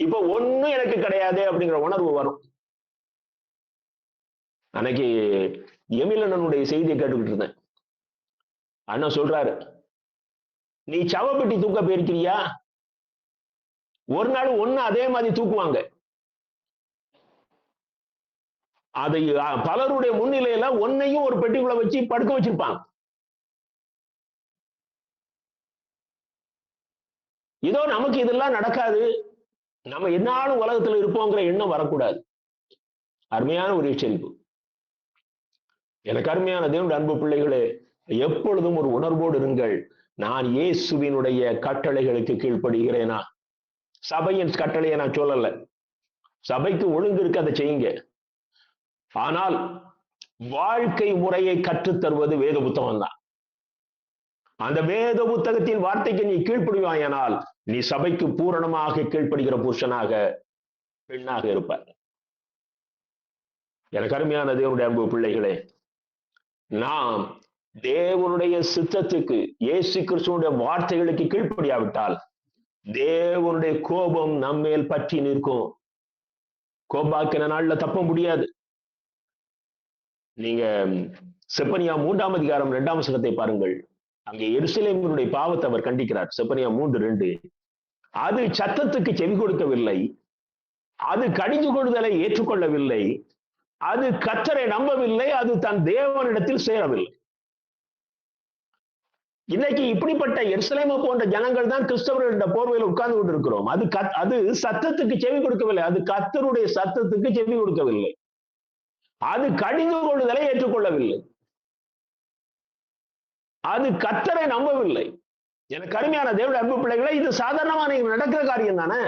இப்ப ஒண்ணும் எனக்கு கிடையாது அப்படிங்கிற உணர்வு வரும். அன்னைக்கு எமிலனுடைய செய்தியை கேட்டுக்கிட்டு இருந்தேன். அண்ணா சொல்றாரு, நீ சவப்பெட்டி தூக்க போயிருக்கிறியா? ஒரு நாள் ஒண்ணு அதே மாதிரி தூக்குவாங்க. அதை பலருடைய முன்னிலையில ஒன்னையும் ஒரு பெட்டிக்குள்ள வச்சு படுக்க வச்சிருப்பாங்க. இதோ நமக்கு இதெல்லாம் நடக்காது, நம்ம என்னாலும் உலகத்துல இருப்போங்கிற எண்ணம் வரக்கூடாது. அருமையான ஒரு எச்சரிப்பு. எனக்கு அருமையான தேவனுடைய அன்பு பிள்ளைகளே, எப்பொழுதும் ஒரு உணர்வோடு இருங்கள். நான் இயேசுவினுடைய கட்டளைகளுக்கு கீழ்ப்படுகிறேனா? சபையின் கட்டளையை நான் சொல்லல, சபைக்கு ஒழுங்கு இருக்கு, அதை செய்யுங்க. ஆனால் வாழ்க்கை முறையை கற்றுத்தருவது வேத புத்தகம் தான். அந்த வேத புத்தகத்தின் வார்த்தைக்கு நீ கீழ்ப்படுவாயானால் நீ சபைக்கு பூரணமாக கீழ்ப்படுகிற புருஷனாக பெண்ணாக இருப்பார். எனக்கு அருமையான தேவனுடைய அன்பு பிள்ளைகளே, நாம் தேவனுடைய சித்தத்துக்கு இயேசு கிறிஸ்துவினுடைய வார்த்தைகளுக்கு கீழ்ப்படியாவிட்டால் தேவனுடைய கோபம் நம்மேல் பற்றி நிற்கும். கோபாக்கின நாள்ல தப்ப முடியாது. நீங்க செப்பனியா 3ஆம் அதிகாரம் 2ஆம் வசனத்தை பாருங்கள். அங்கே எருசலேமினுடைய பாவத்தை அவர் கண்டிக்கிறார். செப்பனியா 3:2. அது சத்தத்துக்கு செவி கொடுக்கவில்லை, அது கடிந்து கொள்ளுதலை ஏற்றுக்கொள்ளவில்லை, அது கர்த்தரை நம்பவில்லை, அது தன் தேவனிடத்தில் சேரவில்லை. இன்னைக்கு இப்படிப்பட்ட எருசலேமை போன்ற ஜனங்கள் தான் கிறிஸ்தவர்கள் போர்வையில் உட்கார்ந்து கொண்டிருக்கிறோம். அது சத்தத்துக்கு செவி கொடுக்கவில்லை, அது கர்த்தருடைய சத்தத்துக்கு செவி கொடுக்கவில்லை, அது கடிந்து கொள்ளுதலை ஏற்றுக்கொள்ளவில்லை, அது கர்த்தரை நம்பவில்லை. எனக்கு அருமையான தேவனுடைய அன்பு பிள்ளைகளை, இது சாதாரணமான நடக்கிற காரியம் தானே.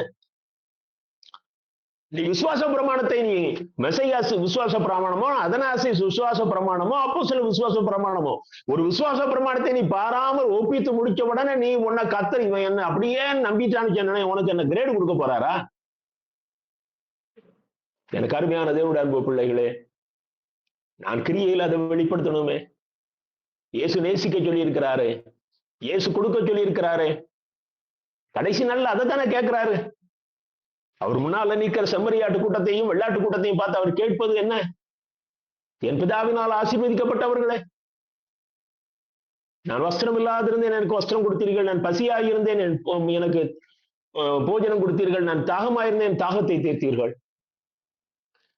நீ விசுவாச பிரமாணத்தை, நீ மெசையாசு விசுவாச பிரமாணமோ, அதனாசி விசுவாச பிரமாணமோ, அப்போஸ்தலர் விசுவாச பிரமாணமோ, ஒரு விசுவாச பிரமாணத்தை நீ பாராமல் ஒப்பித்து முடிச்ச உடனே நீ உன்னை கர்த்தர் இவன் என்ன அப்படியே நம்பிட்டான்னு சொன்ன, உனக்கு என்ன கிரேடு கொடுக்க போறாரா? எனக்கு அருமையான தேவனுடைய அன்பு பிள்ளைகளே, நான் கிரியையில் அதை வெளிப்படுத்தணுமே. இயேசு நேசிக்க சொல்லி இருக்கிறாரு, இயேசு கொடுக்க சொல்லி இருக்கிறாரு. கடைசி நாள்ல அதை தானே கேட்கிறாரு. அவர் முன்னால நிற்கிற செம்மறியாட்டு கூட்டத்தையும் வெள்ளாட்டு கூட்டத்தையும் பார்த்து அவர் கேட்பது என்ன? என் பிதாவினால் ஆசீர்வதிக்கப்பட்டவர்களே, நான் வஸ்திரம் இல்லாதிருந்தேன், எனக்கு வஸ்திரம் கொடுத்தீர்கள். நான் பசியாக இருந்தேன், எனக்கு போஜனம் கொடுத்தீர்கள். நான் தாகமாயிருந்தேன், தாகத்தை தீர்த்தீர்கள்.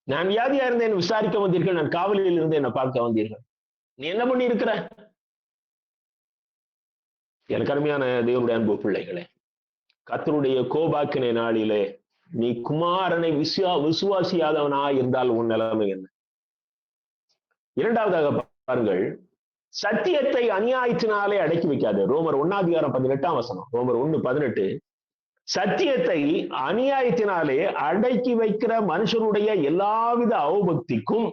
நான் வியாதியா இருந்தேன், விசாரிக்க வந்தீர்கள். நான் காவலில் இருந்தேன், என்னை பார்க்க வந்தீர்கள். நீ என்ன பண்ணி இருக்கிற? எனக்கு அருமையான தேவனுடைய அன்பு பிள்ளைகளே, கர்த்தருடைய கோபாக்கினை நாளிலே நீ குமாரனை விசுவாசியாதவனா இருந்தால் உன் நிலைமை என்ன? இரண்டாவதாக பாருங்கள், சத்தியத்தை அநியாயத்தினாலே அடக்கி வைக்காது. ரோமர் 1:18. ரோமர் 1:18. சத்தியத்தை அநியாயத்தினாலே அடக்கி வைக்கிற மனுஷனுடைய எல்லாவித அவபக்திக்கும்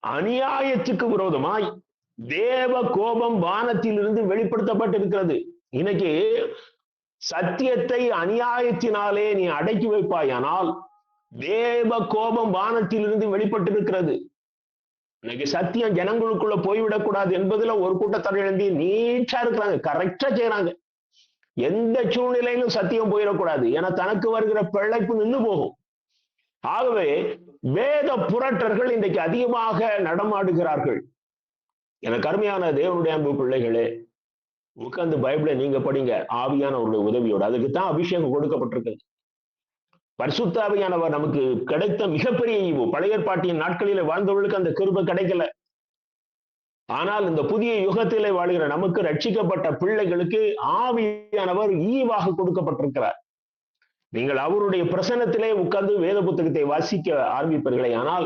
அநியாயத்துக்கு விரோதமாய் தேவ கோபம் வானத்திலிருந்து வெளிப்படுத்தப்பட்டிருக்கிறது. இன்னைக்கு சத்தியத்தை அநியாயத்தினாலே நீ அடக்கி வைப்பாயானால் தேவ கோபம் வானத்திலிருந்து வெளிப்பட்டிருக்கிறது. இன்னைக்கு சத்தியம் ஜனங்களுக்குள்ள போய்விடக்கூடாது என்பதுல ஒரு கூட்டத்தார் எழுந்தி நீட்டா இருக்கிறாங்க, கரெக்டா செய்யறாங்க. எந்த சூழ்நிலையிலும் சத்தியம் போயிடக்கூடாது, ஏன்னா தனக்கு வருகிற பிழைப்பு நின்று போகும். ஆகவே வேத புரட்டர்கள் இன்றைக்கு அதிகமாக நடமாடுகிறார்கள். எனக்கு அருமையான தேவனுடைய அன்பு பிள்ளைகளே, உட்கார்ந்து பைபிளை நீங்க படிங்க, ஆவியானவருடைய உதவியோடு. அதுக்குத்தான் அபிஷேகம் கொடுக்கப்பட்டிருக்கு. பரிசுத்த ஆவியானவர் நமக்கு கிடைத்த மிகப்பெரிய ஈவு. பழைய ஏற்பாட்டின் நாட்களிலே வாழ்ந்தவர்களுக்கு அந்த கிருபை கிடைக்கல. ஆனால் இந்த புதிய யுகத்திலே வாழ்கிற நமக்கு, ரட்சிக்கப்பட்ட பிள்ளைகளுக்கு ஆவியானவர் ஈவாக கொடுக்கப்பட்டிருக்கிறார். நீங்கள் அவருடைய பிரசன்னத்திலே உட்கார்ந்து வேத புத்தகத்தை வாசிக்க ஆரம்பிப்பீர்களே ஆனால்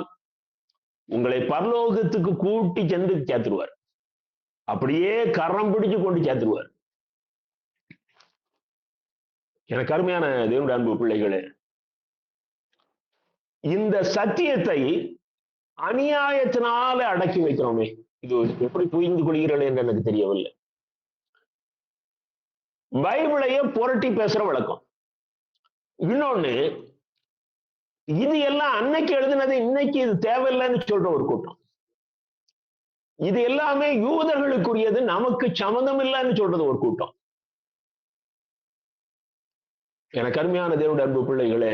உங்களை பரலோகத்துக்கு கூட்டி சென்று சேர்த்துருவார். அப்படியே கரம் பிடிச்சு கொண்டு சேர்த்துருவார். எனக்கு அருமையான தேவனுடைய அன்பு பிள்ளைகளே, இந்த சத்தியத்தை அநியாயத்தினால அடக்கி வைக்கிறோமே, இது எப்படி புரிந்து கொள்கிறீர்கள் என்று எனக்கு தெரியவில்லை. பைபிளையே புரட்டி பேசுற வழக்கம். இன்னொன்னு, இது எல்லாம் அன்னைக்கு எழுதினது இன்னைக்கு இது தேவையில்லைன்னு சொல்ற ஒரு கூட்டம். இது எல்லாமே யூதர்களுக்குரியது, நமக்கு சம்மந்தம் இல்லைன்னு சொல்றது ஒரு கூட்டம். எனக்கு அருமையான தேவனுடைய அன்பு பிள்ளைகளே,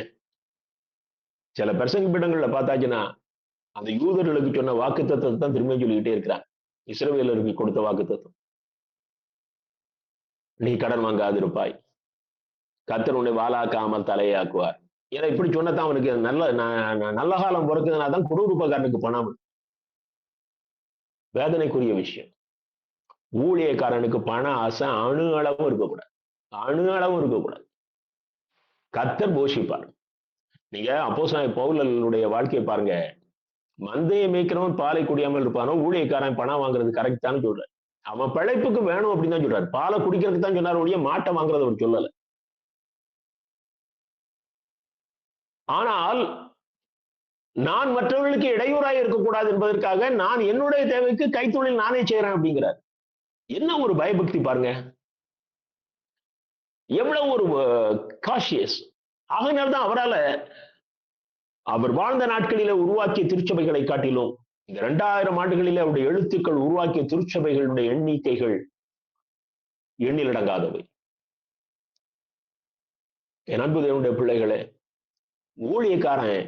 சில பிரசங்க பீடங்கள்ல பார்த்தாச்சுன்னா அந்த யூதர்களுக்கு சொன்ன வாக்கு தத்துவத்தை தான் திரும்ப சொல்லிக்கிட்டே இருக்கிறாங்க. இஸ்ரவேலருக்கு கொடுத்த வாக்கு தத்துவம், நீ கடன் வாங்காதிருப்பாய், கர்த்தர் உன்னை வாளாக்காமல் தலையாக்குவார். ஏன்னா இப்படி சொன்னதான் அவனுக்கு நல்ல காலம் பிறக்குதுன்னா தான் குடுகுடுப்பக்காரனுக்கு பணம். வேதனைக்குரிய விஷயம். ஊழியக்காரனுக்கு பண ஆசை அணு அளவும் இருக்கக்கூடாது, அணு அளவும் இருக்கக்கூடாது. கர்த்தர் போஷிப்பார். நீங்க அப்போஸ்தலனாகிய பவுலுடைய வாழ்க்கையை பாருங்க. மந்தையை மேய்க்கிறவன் பாலை குடியாமல் இருப்பானோ, ஊழியக்காரன் பணம் வாங்குறது கரெக்ட் தான் சொல்றாரு. அவன் பிழைப்புக்கு வேணும் அப்படின்னு தான் சொல்றாரு. பாலை குடிக்கிறதுக்கு தான் சொன்னார் ஒழிய மாட்டை வாங்குறது அவர் சொல்லல. ஆனால் நான் மற்றவர்களுக்கு இடையூறாக இருக்கக்கூடாது என்பதற்காக நான் என்னுடைய தேவைக்கு கைத்தொழில் நானே செய்யறேன் அப்படிங்கிறார். என்ன ஒரு பயபக்தி பாருங்க, எவ்வளவு ஒரு காஷியஸ். ஆகையினால்தான் அவரால் அவர் வாழ்ந்த நாட்களிலே உருவாக்கிய திருச்சபைகளை காட்டிலும் இந்த 2000 ஆண்டுகளிலே அவருடைய எழுத்துக்கள் உருவாக்கிய திருச்சபைகளுடைய எண்ணிக்கைகள் எண்ணிலடங்காதவை. என் அன்பு தேவனுடைய பிள்ளைகளே, ஊழியக்காரன்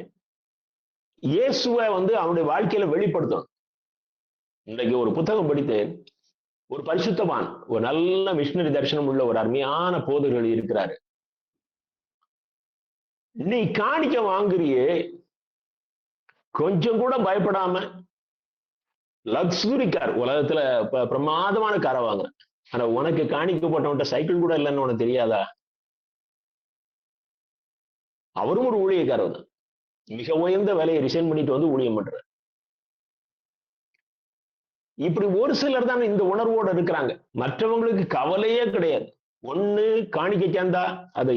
இயேசுவை அவனுடைய வாழ்க்கையில வெளிப்படுத்தணும். இன்றைக்கு ஒரு புத்தகம் படித்தேன். ஒரு பரிசுத்தவான், ஒரு நல்ல மிஷனரி தரிசனம் உள்ள ஒரு அருமையான போதகர்கள் இருக்கிறாரு. நீ காணிக்க வாங்குறியே, கொஞ்சம் கூட பயப்படாம லக்ஸுரி கார், உலகத்துல பிரமாதமான காரை வாங்குற, ஆனா உனக்கு காணிக்க போட்டவன்ட்ட சைக்கிள் கூட இல்லைன்னு உனக்கு தெரியாதா? அவரும் ஒரு ஊழியக்காரர் தான். மிக உயர்ந்த வேலையை ரிசைன் பண்ணிட்டு ஊழியம் பண்ற. இப்படி ஒரு சிலர் தான் இந்த உணர்வோடு இருக்கிறாங்க. மற்றவங்களுக்கு கவலையே கிடையாது. ஒண்ணு காணிக்கை சேர்ந்தா அதை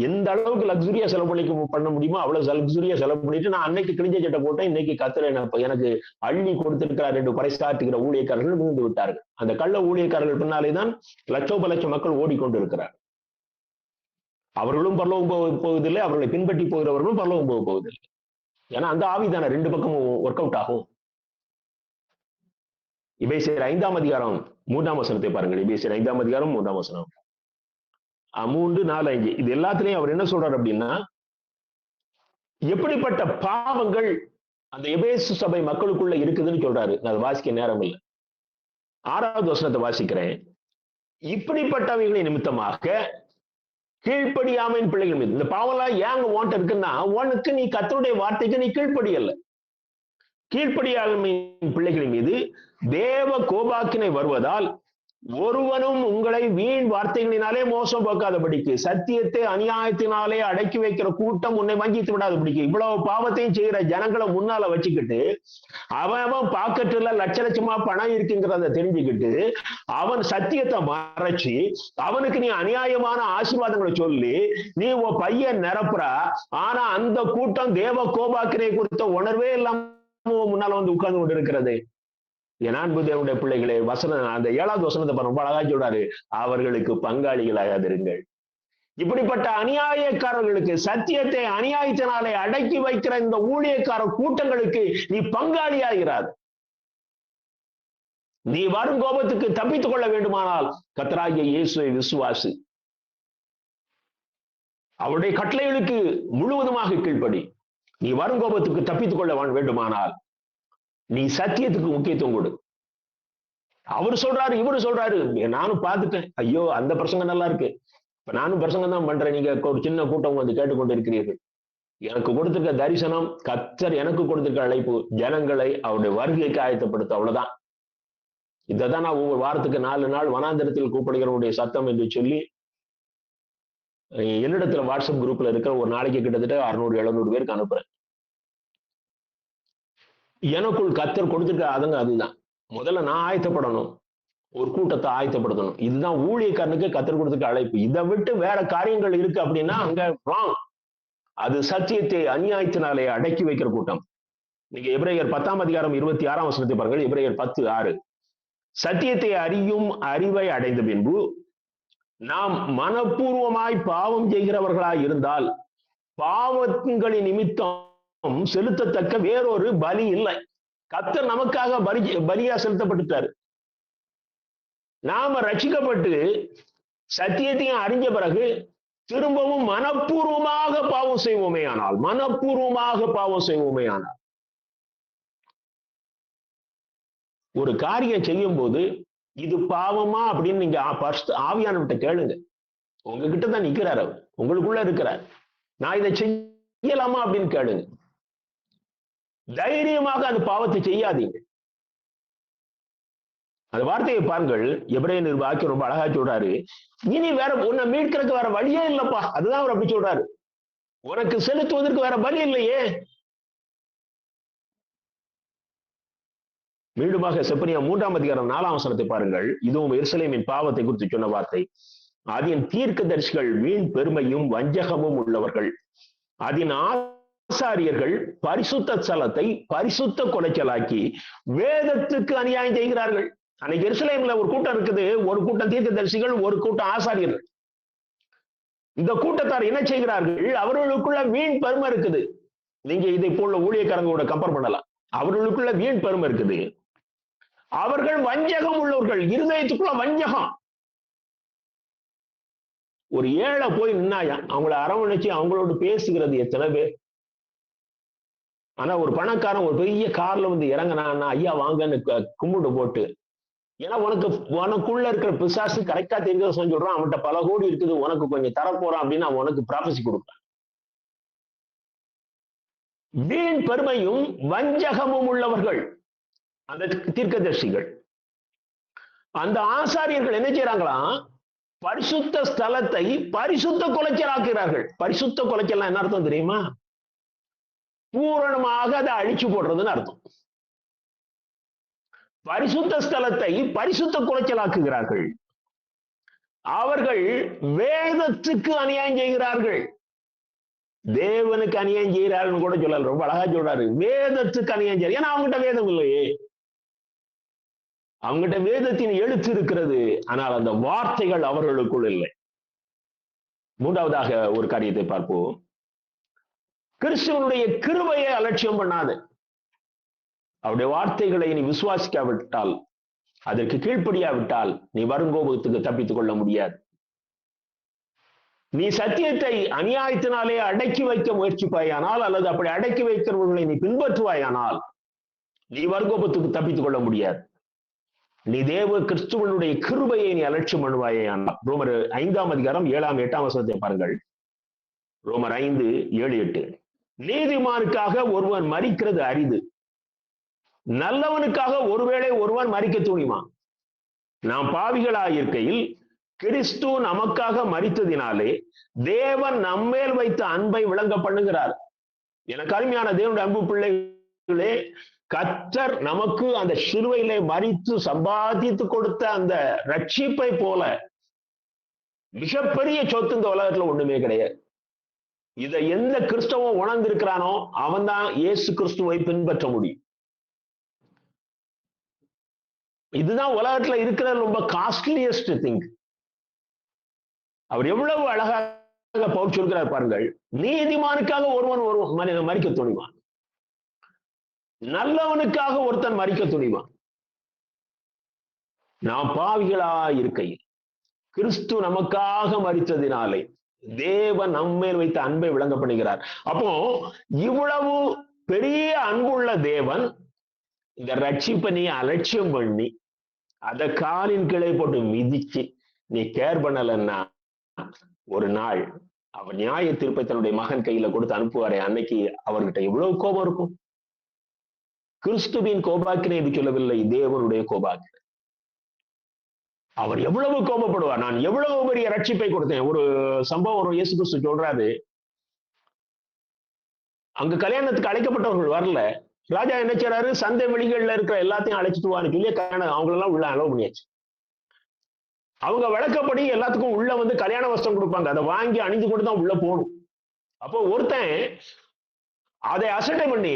எந்த அளவுக்கு லக்ஸுரியா செலவு பண்ண முடியுமோ அவ்வளவு லக்ஸுரியா செலவு பண்ணிட்டு, நான் அன்னைக்கு கிழிஞ்ச சட்டை போட்டேன், இன்னைக்கு கர்த்தர் எனக்கு அள்ளி கொடுத்திருக்கிறார் என்று பறைசாற்றுகிற ஊழியக்காரர்கள் விழுந்து விட்டார்கள். அந்த கள்ள ஊழியக்காரர்கள் பின்னாலே தான் லட்சோப லட்சம் மக்கள் ஓடிக்கொண்டிருக்கிறார். அவர்களும் பரலோகம் போவதில்லை, அவர்களை பின்பற்றி போகிறவர்களும் பரலோகம் போக போவதில்லை. ஏன்னா அந்த ஆவிதான ரெண்டு பக்கமும் ஒர்க் அவுட் ஆகும். எபேசியர் 5ஆம் அதிகாரம் 3ஆம் வசனத்தை பாருங்கள். எபேசியர் 5ஆம் அதிகாரம் 3ஆம் வசனம். 3, 4, 5 இது எல்லாத்துலயும் அவர் என்ன சொல்றாரு அப்படின்னா, எப்படிப்பட்ட பாவங்கள் அந்த எபேசு சபை மக்களுக்குள்ள இருக்குதுன்னு சொல்றாரு. நான் வாசிக்க நேரம் இல்லை. 6வது வசனத்தை வாசிக்கிறேன். இப்படிப்பட்டவைகளின் நிமித்தமாக கீழ்ப்படியாமையின் பிள்ளைகள் மீது, இந்த பாவம்லாம் ஏங்க உன்கிட்ட இருக்குன்னா, உனக்கு நீ கர்த்தருடைய வார்த்தைக்கு நீ கீழ்ப்படியல்ல. கீழ்ப்படியாமையின் பிள்ளைகளின் மீது தேவ கோபாக்கினை வருவதால் ஒருவனும் உங்களை வீண் வார்த்தைகளினாலே மோசம் போக்காதபடிக்கு, சத்தியத்தை அநியாயத்தினாலே அடக்கி வைக்கிற கூட்டம் உன்னை வஞ்சித்து விடாதபடிக்கு, இவ்வளவு பாவத்தையும் செய்கிற ஜனங்களை முன்னால வச்சுக்கிட்டு, அவன் பாக்கெட்டுல லட்ச லட்சமா பணம் இருக்குங்கிறத தெரிஞ்சுக்கிட்டு, அவன் சத்தியத்தை மறைச்சு அவனுக்கு நீ அநியாயமான ஆசீர்வாதங்களை சொல்லி நீ உன் பையன் நிரப்புறா. ஆனா அந்த கூட்டம் தேவ கோபாக்கினை குறித்த உணர்வே இல்லாம முன்னால வந்து உட்கார்ந்து கொண்டு இருக்கிறது. என் அன்பு தேவனுடைய பிள்ளைகளே, வசனம் அந்த 7வது வசனத்தை ரொம்ப அழகா சொல்றாரு, அவர்களுக்கு பங்காளிகளாகாதிருங்கள். இப்படிப்பட்ட அநியாயக்காரர்களுக்கு, சத்தியத்தை அநியாயத்தினாலே அடக்கி வைக்கிற இந்த ஊழியக்கார கூட்டங்களுக்கு நீ பங்காளியாகிறார். நீ வரும் கோபத்துக்கு தப்பித்துக் கொள்ள வேண்டுமானால் கர்த்தராகிய இயேசுவை விசுவாசி, அவருடைய கட்டளைகளுக்கு முழுவதுமாக கீழ்ப்படி. நீ வரும் கோபத்துக்கு தப்பித்துக் கொள்ள வேண்டுமானால் நீ சத்தியத்துக்கு முக்கியத்துவம் கொடு. அவரு சொல்றாரு, இவரு சொல்றாரு, நானும் பார்த்துட்டேன். ஐயோ அந்த பிரசங்கம் நல்லா இருக்கு, இப்ப நானும் பிரசங்கம் தான் பண்றேன். நீங்க ஒரு சின்ன கூட்டம் வந்து கேட்டுக்கொண்டு இருக்கிறீர்கள். எனக்கு கொடுத்திருக்க தரிசனம், கர்த்தர் எனக்கு கொடுத்திருக்க அழைப்பு, ஜனங்களை அவருடைய வருகைக்கு ஆயத்தப்படுத்த, அவ்வளவுதான். இதைதான் நான் ஒவ்வொரு வாரத்துக்கு 4 நாள் வனாந்தரத்தில் கூப்பிடுகிறவருடைய சத்தம் என்று சொல்லி என்னிடத்துல வாட்ஸ்அப் குரூப்ல இருக்கிற ஒரு நாளைக்கு கிட்டத்தட்ட 600-700 பேருக்கு அனுப்புறேன். எனக்குள் கர்த்தர் கொடுத்திருக்க அதங்க அதுதான். முதல்ல நான் ஆயத்தப்படணும், ஒரு கூட்டத்தை ஆயத்தப்படுத்தணும். இதுதான் ஊழியக்காரனுக்கு கர்த்தர் கொடுத்திருக்க அழைப்பு. இதை விட்டு வேற காரியங்கள் இருக்கு அப்படின்னா அங்க ராங். அது சத்தியத்தை அநியாயத்தினாலே அடக்கி வைக்கிற கூட்டம். நீங்க எபிரேயர் 10ஆம் அதிகாரம் 26ஆம் வசனத்தை பாருங்கள். எபிரேயர் 10:6. சத்தியத்தை அறியும் அறிவை அடைந்த பின்பு நாம் மனப்பூர்வமாய் பாவம் செய்கிறவர்களாய் இருந்தால் பாவங்களின் நிமித்தம் செலுத்தத்தக்க வேறொரு பலி இல்லை. கர்த்தர் நமக்காக பலியா செலுத்தப்பட்டுட்டாரு. நாம ரட்சிக்கப்பட்டு சத்தியத்தையும் அறிஞ்ச பிறகு திரும்பவும் மனப்பூர்வமாக பாவம் செய்வோமே ஆனால், மனப்பூர்வமாக பாவம் செய்வோமே ஆனால், ஒரு காரியம் செய்யும் போது இது பாவமா அப்படின்னு நீங்க ஆவியானவர்கிட்ட கேளுங்க. உங்ககிட்ட தான் நிக்கிறார் அவர், உங்களுக்குள்ள இருக்கிறார். நான் இதை செய்யலாமா அப்படின்னு கேளுங்க. தைரியமாக அந்த பாவத்தை செய்யாதீங்க. அந்த வார்த்தையை பாருங்கள். எபிரேயர் நிருபம் ரொம்ப அழகா சொல்றாரு, இனி வேற உன்னை மீட்கிறதுக்கு வேற வழியே இல்லப்பா. அதுதான் அவர் அப்படி சொல்றாரு. உனக்கு செலுத்துவதற்கு வேற வழி இல்லையே. மீண்டுமாக செப்பனியா 3ஆம் அதிகாரம் 4ஆம் வசனத்தை பாருங்கள். இதுவும் எருசலேமின் பாவத்தை குறித்து சொன்ன வார்த்தை. அதன் தீர்க்கதரிசிகள் வீண் பெருமையும் வஞ்சகமும் உள்ளவர்கள். அதன் ஆசாரியர்கள் பரிசுத்த ஸ்தலத்தை பரிசுத்த கொலைச்சலாக்கி வேதத்துக்கு அநியாயம் செய்கிறார்கள். அன்னைக்கு எருசலேம்ல ஒரு கூட்டம் இருக்குது. ஒரு கூட்டம் தீர்க்கதரிசிகள், ஒரு கூட்டம் ஆசாரியர்கள். இந்த கூட்டத்தார் என்ன செய்கிறார்கள்? அவர்களுக்குள்ள வீண் பெருமை இருக்குது. நீங்க இதை போல ஊழியக்காரங்களோட கம்பேர் பண்ணலாம். அவர்களுக்குள்ள வீண் பெருமை இருக்குது. அவர்கள் வஞ்சகம் உள்ளவர்கள், இருதயத்துக்குள்ள வஞ்சகம். ஒரு ஏழை போய் நின்னாயா, அவங்களை அரவணைச்சு அவங்களோட பேசுகிறது எத்தனை பேர்? ஆனா ஒரு பணக்காரன் ஒரு பெரிய கார்ல வந்து இறங்கினான்னா, ஐயா வாங்கன்னு கும்பிட்டு போட்டு, ஏன்னா உனக்குள்ள இருக்கிற பிசாசு கரெக்டா தெரிஞ்சதை சொல்றான். அவன்கிட்ட பல கோடி இருக்குது, உனக்கு கொஞ்சம் தரப்போறான் அப்படின்னு அவன் உனக்கு ப்ராபசி கொடுப்பான். வீண் பெருமையும் வஞ்சகமும் உள்ளவர்கள் அந்த தீர்க்கதரிசிகள். அந்த ஆசாரியர்கள் என்ன செய்யறாங்களாம்? பரிசுத்த ஸ்தலத்தை பரிசுத்த கொலைச்சலாக்குகிறார்கள். பரிசுத்த கொலைச்சல் என்ன அர்த்தம் தெரியுமா? பூரணமாக அதை அழிச்சு போடுறதுன்னு அர்த்தம். பரிசுத்த ஸ்தலத்தை பரிசுத்த கொலைச்சலாக்குகிறார்கள். அவர்கள் வேதத்துக்கு அநியாயம் செய்கிறார்கள். தேவனுக்கு அநியாயம் செய்கிறார்கள் கூட சொல்லல, ரொம்ப அழகா சொல்றாரு. வேதத்துக்கு அநியாயம் செய்ய, ஏன்னா அவங்ககிட்ட வேதம் இல்லையே. அவங்ககிட்ட வேதத்தின் எழுத்து இருக்கிறது, ஆனால் அந்த வார்த்தைகள் அவர்களுக்குள் இல்லை. மூன்றாவதாக ஒரு காரியத்தை பார்ப்போம். கிறிஸ்துவனுடைய கிருபையை அலட்சியம் பண்ணாது. அவருடைய வார்த்தைகளை நீ விசுவாசிக்காவிட்டால் அதற்கு கீழ்ப்படியாவிட்டால் நீ வருங்கோபத்துக்கு தப்பித்துக் கொள்ள முடியாது. நீ சத்தியத்தை அநியாயத்தினாலே அடக்கி வைக்க முயற்சிப்பாயானால், அல்லது அப்படி அடக்கி வைக்கிறவர்களை நீ பின்பற்றுவாயானால் நீ வருங்கோபத்துக்கு தப்பித்துக் கொள்ள முடியாது. நீ தேவ கிறிஸ்துவனுடைய கிருபையை நீ அலட்சியம் பண்ணுவாயானால். ரோமர் 5ஆம் அதிகாரம் 7ஆம் 8ஆம் வசனத்தை பாருங்கள். ரோமர் 5, 7, 8. நீதிமானுக்காக ஒருவன் மரிக்கிறது அரிது, நல்லவனுக்காக ஒருவேளை ஒருவன் மரிக்க துணிவான். நாம் பாவிகளாயிருக்கையில் கிறிஸ்து நமக்காக மரித்ததினாலே தேவன் நம்மேல் வைத்த அன்பை விளங்க பண்ணுகிறார். எனக்கு அருமையான தேவனுடைய அன்பு பிள்ளைகளே, கர்த்தர் நமக்கு அந்த சிலுவையிலே மரித்து சம்பாதித்து கொடுத்த அந்த ரட்சிப்பை போல மிகப்பெரிய சொத்து இந்த உலகத்துல ஒண்ணுமே கிடையாது. இதை எந்த கிறிஸ்தவன் உணர்ந்திருக்கிறானோ அவன் தான் இயேசு கிறிஸ்துவை பின்பற்ற முடியும். இதுதான் உலகத்துல இருக்கிற ரொம்ப காஸ்ட்லியஸ்ட் திங். அவர் எவ்வளவு அழகாக பவுல் சொல்கிறார் பாருங்கள். நீதிமானுக்காக ஒருவன் மரிக்க துணிவான், நல்லவனுக்காக ஒருத்தன் மரிக்க துணிவான். நாம் பாவிகளாயிருக்கையில் கிறிஸ்து நமக்காக மரித்ததினாலே தேவன் நம்மேல் வைத்த அன்பை விளங்க பண்ணுகிறார். அப்போ இவ்வளவு பெரிய அன்புள்ள தேவன் இந்த ரட்சிப்பை நீ அலட்சியம் பண்ணி அதை காலின் கீழே போட்டு மிதிச்சு நீ கேர் பண்ணலன்னா ஒரு நாள் அவர் நியாய தீர்ப்பை தன்னுடைய மகன் கையில கொடுத்து அனுப்புவாரே, அன்னைக்கு அவர்கிட்ட எவ்வளவு கோபம் இருக்கும். கிறிஸ்துவின் கோபாக்கினை என்று சொல்லவில்லை, தேவனுடைய கோபாக்கினை. அவர் எவ்வளவு கோபப்படுவார். நான் எவ்வளவு பெரிய ரட்சிப்பை கொடுத்தேன். ஒரு சம்பவம் ஒரு இயேசு கிறிஸ்து சொல்றாரு. அங்க கல்யாணத்துக்கு அழைக்கப்பட்டவர்கள் வரல. ராஜா என்ன செய்றாரு, சந்தை வெளிகள்ல இருக்கிற எல்லாத்தையும் அழைச்சிட்டு வான்னு சொல்லி அவங்களெல்லாம் உள்ள அலோவ் பண்ணியாச்சு. அவங்க வழக்கப்படி எல்லாத்துக்கும் உள்ள வந்து கல்யாண வஸ்திரம் கொடுப்பாங்க, அதை வாங்கி அணிந்து கொண்டு தான் உள்ள போகணும். அப்போ ஒருத்தன் அதை அசட்டை பண்ணி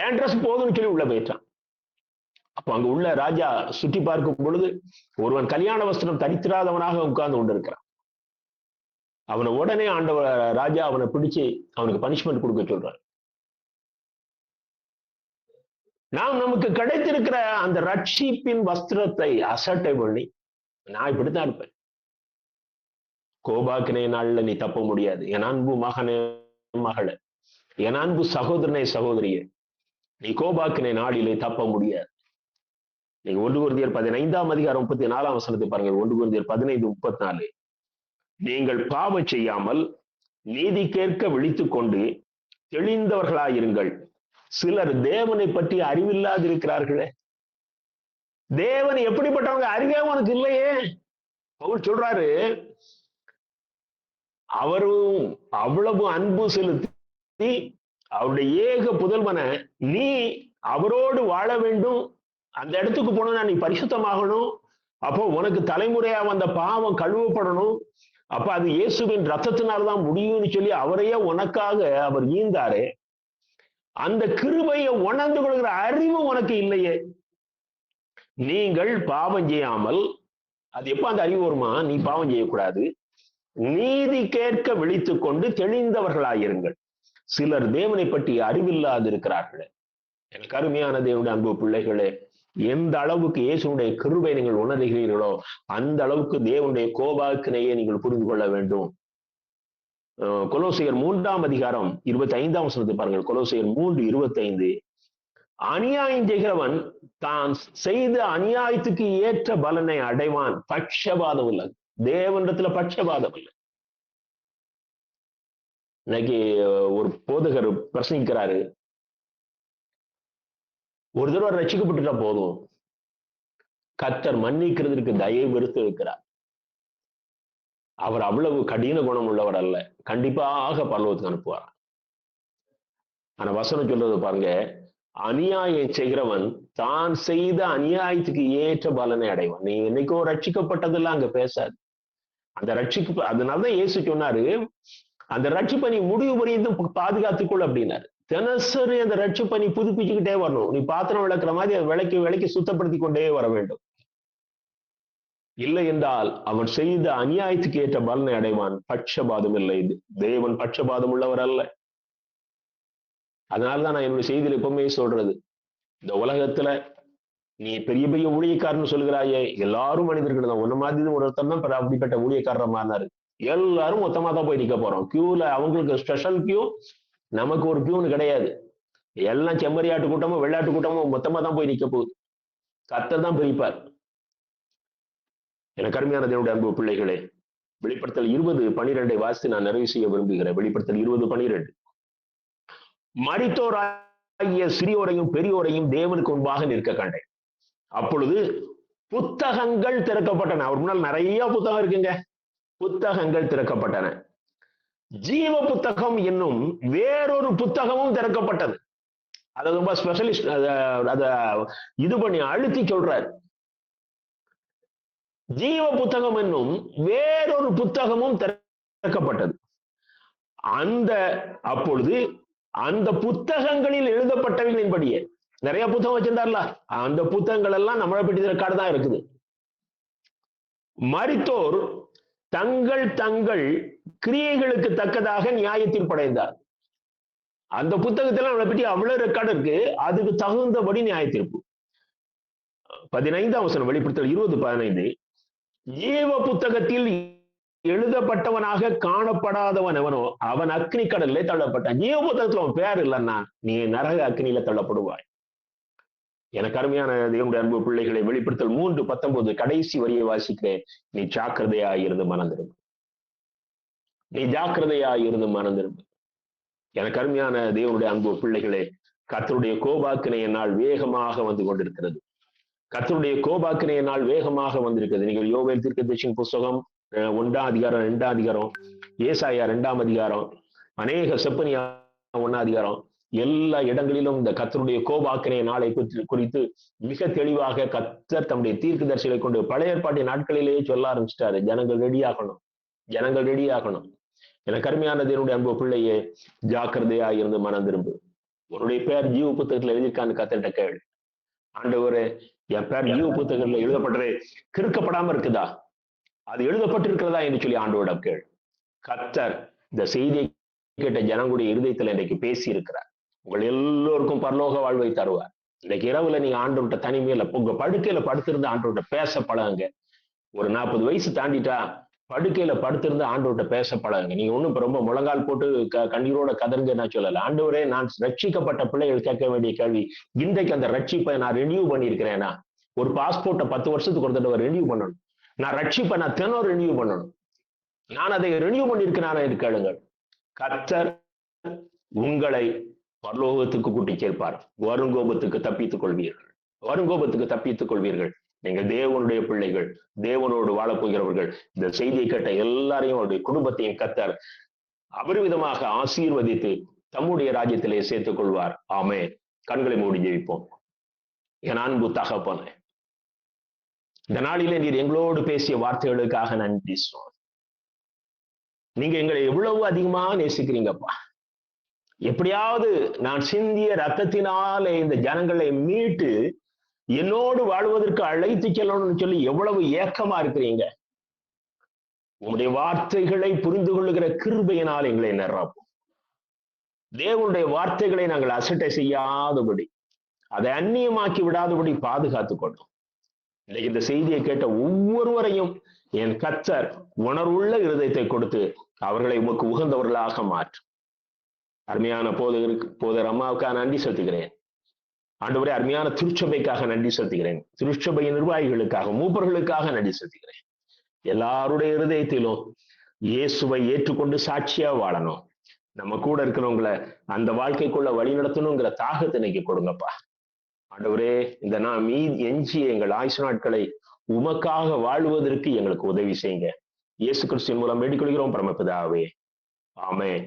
என் ட்ரெஸ் போதும்னு சொல்லி உள்ள போயிட்டான். அப்ப அங்க உள்ள ராஜா சுற்றி பார்க்கும் பொழுது ஒருவன் கல்யாண வஸ்திரம் தரித்திராதவனாக உட்கார்ந்து கொண்டிருக்கிறான். அவனை உடனே ஆண்டவர் ராஜா அவனை பிடிச்சு அவனுக்கு பனிஷ்மெண்ட் கொடுக்க சொல்றார். நாம் நமக்கு கிடைத்திருக்கிற அந்த ரட்சிப்பின் வஸ்திரத்தை அசட்டை பண்ணி நான் இப்படித்தான் இருப்பேன், கோபாக்கினை நாள்ல நீ தப்ப முடியாது. என் அன்பு மகனே மகளே, என் அன்பு சகோதரனே சகோதரியே, நீ கோபாக்கினை நாளிலே தப்ப முடியாது. நீங்க 1 கொரிந்தியர் 15ஆம் அதிகாரம் 34ஆம் வசனத்தை பாருங்க. 1 கொரிந்தியர் 15:34. நீங்கள் பாவம் செய்யாமல் நீதி கேட்க விழித்துக் கொண்டு தெளிந்தவர்களாயிருங்கள். சிலர் தேவனை பற்றி அறிவில்லாது இருக்கிறார்களே. தேவன் எப்படிப்பட்டவங்க அறிவே உனக்கு இல்லையே. பவுல் சொல்றாரு, அவரும் அவ்வளவு அன்பு செலுத்தி அவருடைய ஏக புதல்வனை நீ அவரோடு வாழ வேண்டும், அந்த இடத்துக்கு போனா நீ பரிசுத்தமாகணும், அப்போ உனக்கு தலைமுறையா வந்த பாவம் கழுவப்படணும், அப்ப அது இயேசுவின் ரத்தத்தினால்தான் முடியும்னு சொல்லி அவரையே உனக்காக அவர் ஈந்தாரே. அந்த கிருபையை உணர்ந்து கொள்கிற அறிவு உனக்கு இல்லையே. நீங்கள் பாவம் செய்யாமல், அது எப்ப அந்த அறிவு வருமா, நீ பாவம் செய்யக்கூடாது, நீதி கேட்க விழித்துக் கொண்டு தெளிந்தவர்களாயிருங்கள். சிலர் தேவனை பற்றி அறிவில்லாது இருக்கிறார்களே. எனக்கு அருமையான தேவனுடைய அன்பு பிள்ளைகளே, எந்த அளவுக்கு இயேசுடைய கிருபை நீங்கள் உணர்கிறீர்களோ அந்த அளவுக்கு தேவனுடைய கோபாக்கினையை நீங்கள் புரிந்து கொள்ள வேண்டும். கொலோசியர் 3ஆம் அதிகாரம் 25ஆம் வசனத்தை பாருங்கள். கொலோசியர் 3:25. அநியாயம் செய்கிறவன் தான் செய்த அநியாயத்துக்கு ஏற்ற பலனை அடைவான், பட்சபாதம் இல்லை. தேவனிடத்துல பட்சபாதம் இல்லை. இன்னைக்கு ஒரு போதகர் பிரசங்கிக்கிறாரு, ஒரு தடவை ரட்சிக்கப்பட்டுட்டா போதும், கர்த்தர் மன்னிக்கிறதுக்கு தயை வெறுத்து இருக்கிறார், அவர் அவ்வளவு கடின குணம் உள்ளவர் அல்ல, கண்டிப்பாக பரலோகத்துக்கு அனுப்புவார். ஆனா வசனம் சொல்றது பாருங்க, அநியாயம் செய்கிறவன் தான் செய்த அநியாயத்துக்கு ஏற்ற பலனை அடைவான். நீ என்னைக்கும் ரட்சிக்கப்பட்டதெல்லாம் அங்க பேசாது. அந்த ரட்சிப்பு, அதனாலதான் இயேசு சொன்னாரு, அந்த ரட்சிப்பை நீ முடிவு வரையும் பாதுகாத்துக்கொள் அப்படின்னாரு. தினசரி அந்த ரட்சிப்பை நீ புதுப்பிச்சுக்கிட்டே வரணும். நீ பாத்திரம் விளக்குற மாதிரி அதை விளக்கி சுத்தப்படுத்தி கொண்டே வர வேண்டும். இல்லை என்றால் அவன் செய்த அநியாயத்துக்கு ஏற்ற பலனை அடைவான், பட்சபாதம் இல்லை. தேவன் பட்சபாதம் உள்ளவர் அல்ல. அதனாலதான் நான் என்னுடைய செய்தியில் எப்பவுமே சொல்றது, இந்த உலகத்துல நீ பெரிய பெரிய ஊழியக்காரன்னு சொல்லுகிறாயே, எல்லாரும் மனிதர்கள் தான். உன்ன மாதிரி ஒருத்தர் தான் அப்படிப்பட்ட ஊழியக்காரர் மாறினாரு. எல்லாரும் மொத்தமா தான் போய் நிக்க போறோம். கியூல அவங்களுக்கு ஸ்பெஷல் கியூ, நமக்கு ஒரு கியூன்னு கிடையாது. எல்லாம் செம்மறியாட்டு கூட்டமும் வெள்ளாட்டு கூட்டமும் மொத்தமா தான் போய் நிக்க போகுது. கர்த்தர் தான் பிரிப்பார். எனக்கு அருமையான தேவனுடைய அன்பு பிள்ளைகளே, வெளிப்படுத்தல் 20:12 வாசித்து நான் நிறைவு செய்ய விரும்புகிறேன். வெளிப்படுத்தல் 20:12. மரித்தோராகிய சிறியோரையும் பெரியோரையும் தேவனுக்கு முன்பாக நிற்க கண்டேன். அப்பொழுது புத்தகங்கள் திறக்கப்பட்டன. அவர் முன்னால் நிறைய புத்தகம் இருக்குங்க. புத்தகங்கள் திறக்கப்பட்டன. ஜீவ புத்தகம் என்னும் வேறொரு புத்தகமும் திறக்கப்பட்டது. அது ரொம்ப ஸ்பெஷலிஸ்ட் அத இது பண்ணி அழுத்தி சொல்றார். ஜீவ புத்தகம் என்னும் வேறொரு புத்தகமும் திறக்கப்பட்டது. அப்பொழுது அந்த புத்தகங்களில் எழுதப்பட்டவைகளின்படியே, நிறைய புத்தகம் வச்சிருந்தார்ல, அந்த புத்தகங்கள் எல்லாம் நம்மளை பற்றி ரெக்கார்டு தான் இருக்குது. மரித்தோர் தங்கள் தங்கள் கிரியைகளுக்கு தக்கதாக நியாய தீர்ப்படைந்தார். அந்த புத்தகத்துல நம்மளை பற்றி அவ்வளவு ரெக்கார்டு இருக்கு, அதுக்கு தகுந்தபடி நியாய தீர்ப்பு. 15ஆம் வசனம், வெளிப்படுத்தல் 20:15. ஜீவ புத்தகத்தில் எழுதப்பட்டவனாக காணப்படாதவன் எவனோ அவன் அக்னி கடலிலே தள்ளப்பட்டான். ஜீவ புத்தகத்துல அவன் பேர் இல்லைன்னா நீ நரக அக்னியில தள்ளப்படுவாய். எனக்கு அருமையான தேவனுடைய அன்பு பிள்ளைகளை, வெளிப்படுத்தல் 3:19 கடைசி வரியை வாசிக்கிறேன். நீ ஜாக்கிரதையாயிருந்து மனந்திரும்பு. நீ ஜாக்கிரதையாயிருந்து மனந்திரும்பு. எனக்கு அருமையான தேவனுடைய அன்பு பிள்ளைகளே, கர்த்தருடைய கோபாக்கினை நாள் வேகமாக வந்து கொண்டிருக்கிறது. கர்த்தருடைய கோபாக்கினை நாள் வேகமாக வந்திருக்கிறது. நீங்கள் யோவேல் தீர்க்கதரிசியின் புஸ்தகம் 1ஆம் அதிகாரம் 2ஆம் அதிகாரம், ஏசாயா 2ஆம் அதிகாரம், அநேக செப்பனியா 1ஆம் அதிகாரம், எல்லா இடங்களிலும் இந்த கர்த்தருடைய கோபாக்கினை நாளை குறித்து மிக தெளிவாக கர்த்தர் தம்முடைய தீர்க்கதரிசிகளை கொண்டு பழைய ஏற்பாட்டு நாட்களிலேயே சொல்ல ஆரம்பிச்சிட்டாரு. ஜனங்கள் ரெடியாகணும், ஜனங்கள் ரெடியாகணும். எனக்கு அருமையான தேவனுடைய அன்பு பிள்ளையே, ஜாக்கிரதையா இருந்து மனம் திரும்பு. உன்னுடைய பேர் ஜீவ புத்தகத்துல எழுதியிருக்கான்னு கர்த்தர்ட்ட கேளு. ஆண்டவரே, என் பேர் ஜீவ புத்தகத்துல எழுதப்பட்டது கிறுக்கப்படாம இருக்குதா, அது எழுதப்பட்டிருக்கிறதா என்று சொல்லி ஆண்டவரிடம் கேள். கர்த்தர் இந்த செய்தியை கேட்ட ஜனங்களுடைய இருதயத்துல இன்றைக்கு பேசி இருக்கிறார். உங்கள் எல்லோருக்கும் பரலோக வாழ்வை தருவார். இன்னைக்கு இரவுல நீங்க ஆண்டவர்கிட்ட தனிமையில உங்க படுக்கையில படுத்திருந்து ஆண்டவர்கிட்ட பேச பழகுங்க. ஒரு 40 வயசு தாண்டிட்டா படுக்கையில படுத்திருந்து ஆண்டவர்கிட்ட பேச பழகுங்க. நீங்க ஒண்ணும் இப்ப ரொம்ப முழங்கால் போட்டு கண்ணீரோட கதருங்க நான் சொல்லல. ஆண்டவரே, நான் ரட்சிக்கப்பட்ட பிள்ளைகள் கேட்க வேண்டிய கேள்வி, இன்றைக்கு அந்த ரட்சிப்பை நான் ரெனியூ பண்ணியிருக்கிறேனா? ஒரு பாஸ்போர்ட்டை 10 வருஷத்துக்கு ஒரு தடவை ரெனியூ பண்ணணும். நான் ரட்சிப்பை நான் தினம் ரெனியூ பண்ணணும். நான் அதை ரெனியூ பண்ணியிருக்கிறேன் என்று கேளுங்கள். கர்த்தர் உங்களை பரலோகத்துக்கு கூட்டி சேர்ப்பார். வருங்கோபத்துக்கு தப்பித்துக் கொள்வீர்கள். வருங்கோபத்துக்கு தப்பித்துக் கொள்வீர்கள். நீங்கள் தேவனுடைய பிள்ளைகள், தேவனோடு வாழப் போகிறவர்கள். இந்த செய்தியை கேட்ட எல்லாரையும் அவருடைய குடும்பத்தையும் கர்த்தர் அபரிவிதமாக ஆசீர்வதித்து தம்முடைய ராஜ்யத்திலே சேர்த்துக் கொள்வார். ஆமென். கண்களை மூடி ஜெபிப்போம். என் அன்பு தகப்பனே, இந்த நாளிலே நீர் எங்களோடு பேசிய வார்த்தைகளுக்காக நன்றி சுவாமி. நீங்க எங்களை எவ்வளவு அதிகமா நேசிக்கிறீங்கப்பா. எப்படியாவது நான் சிந்திய ரத்தத்தினாலே இந்த ஜனங்களை மீட்டு என்னோடு வாழ்வதற்கு அழைத்து செல்லணும்னு சொல்லி எவ்வளவு ஏக்கமா இருக்கிறீங்க. உங்களுடைய வார்த்தைகளை புரிந்து கொள்ளுகிற கிருபையினால் எங்களை நிரப்பும். தேவனுடைய வார்த்தைகளை நாங்கள் அசட்டை செய்யாதபடி, அதை அந்நியமாக்கி விடாதபடி பாதுகாத்துக் கொண்டோம். இன்னைக்கு இந்த செய்தியை கேட்ட ஒவ்வொருவரையும் என் கர்த்தர் உணர்வுள்ள இருதயத்தை கொடுத்து அவர்களை உமக்கு உகந்தவர்களாக மாற்றும். அருமையான போதர் அம்மாவுக்காக நன்றி செலுத்துகிறேன். ஆண்டவரே, அருமையான திருச்சபைக்காக நன்றி செலுத்துகிறேன். திருச்சபையின் நிர்வாகிகளுக்காக, மூப்பர்களுக்காக நன்றி செலுத்துகிறேன். எல்லாருடைய இருதயத்திலும் இயேசுவை ஏற்றுக்கொண்டு சாட்சியா வாழணும். நம்ம கூட இருக்கிறவங்களை அந்த வாழ்க்கைக்குள்ள வழி நடத்தணுங்கிற தாகத்தை இன்னைக்கு கொடுங்கப்பா. ஆண்டவரே, இந்த நான் எஞ்சிய எங்கள் ஆயுசு நாட்களை உமக்காக வாழ்வதற்கு எங்களுக்கு உதவி செய்யுங்க. இயேசு கிறிஸ்துவின் மூலம் வேண்டிக் கொள்கிறோம் பரமபிதாவே. ஆமென்.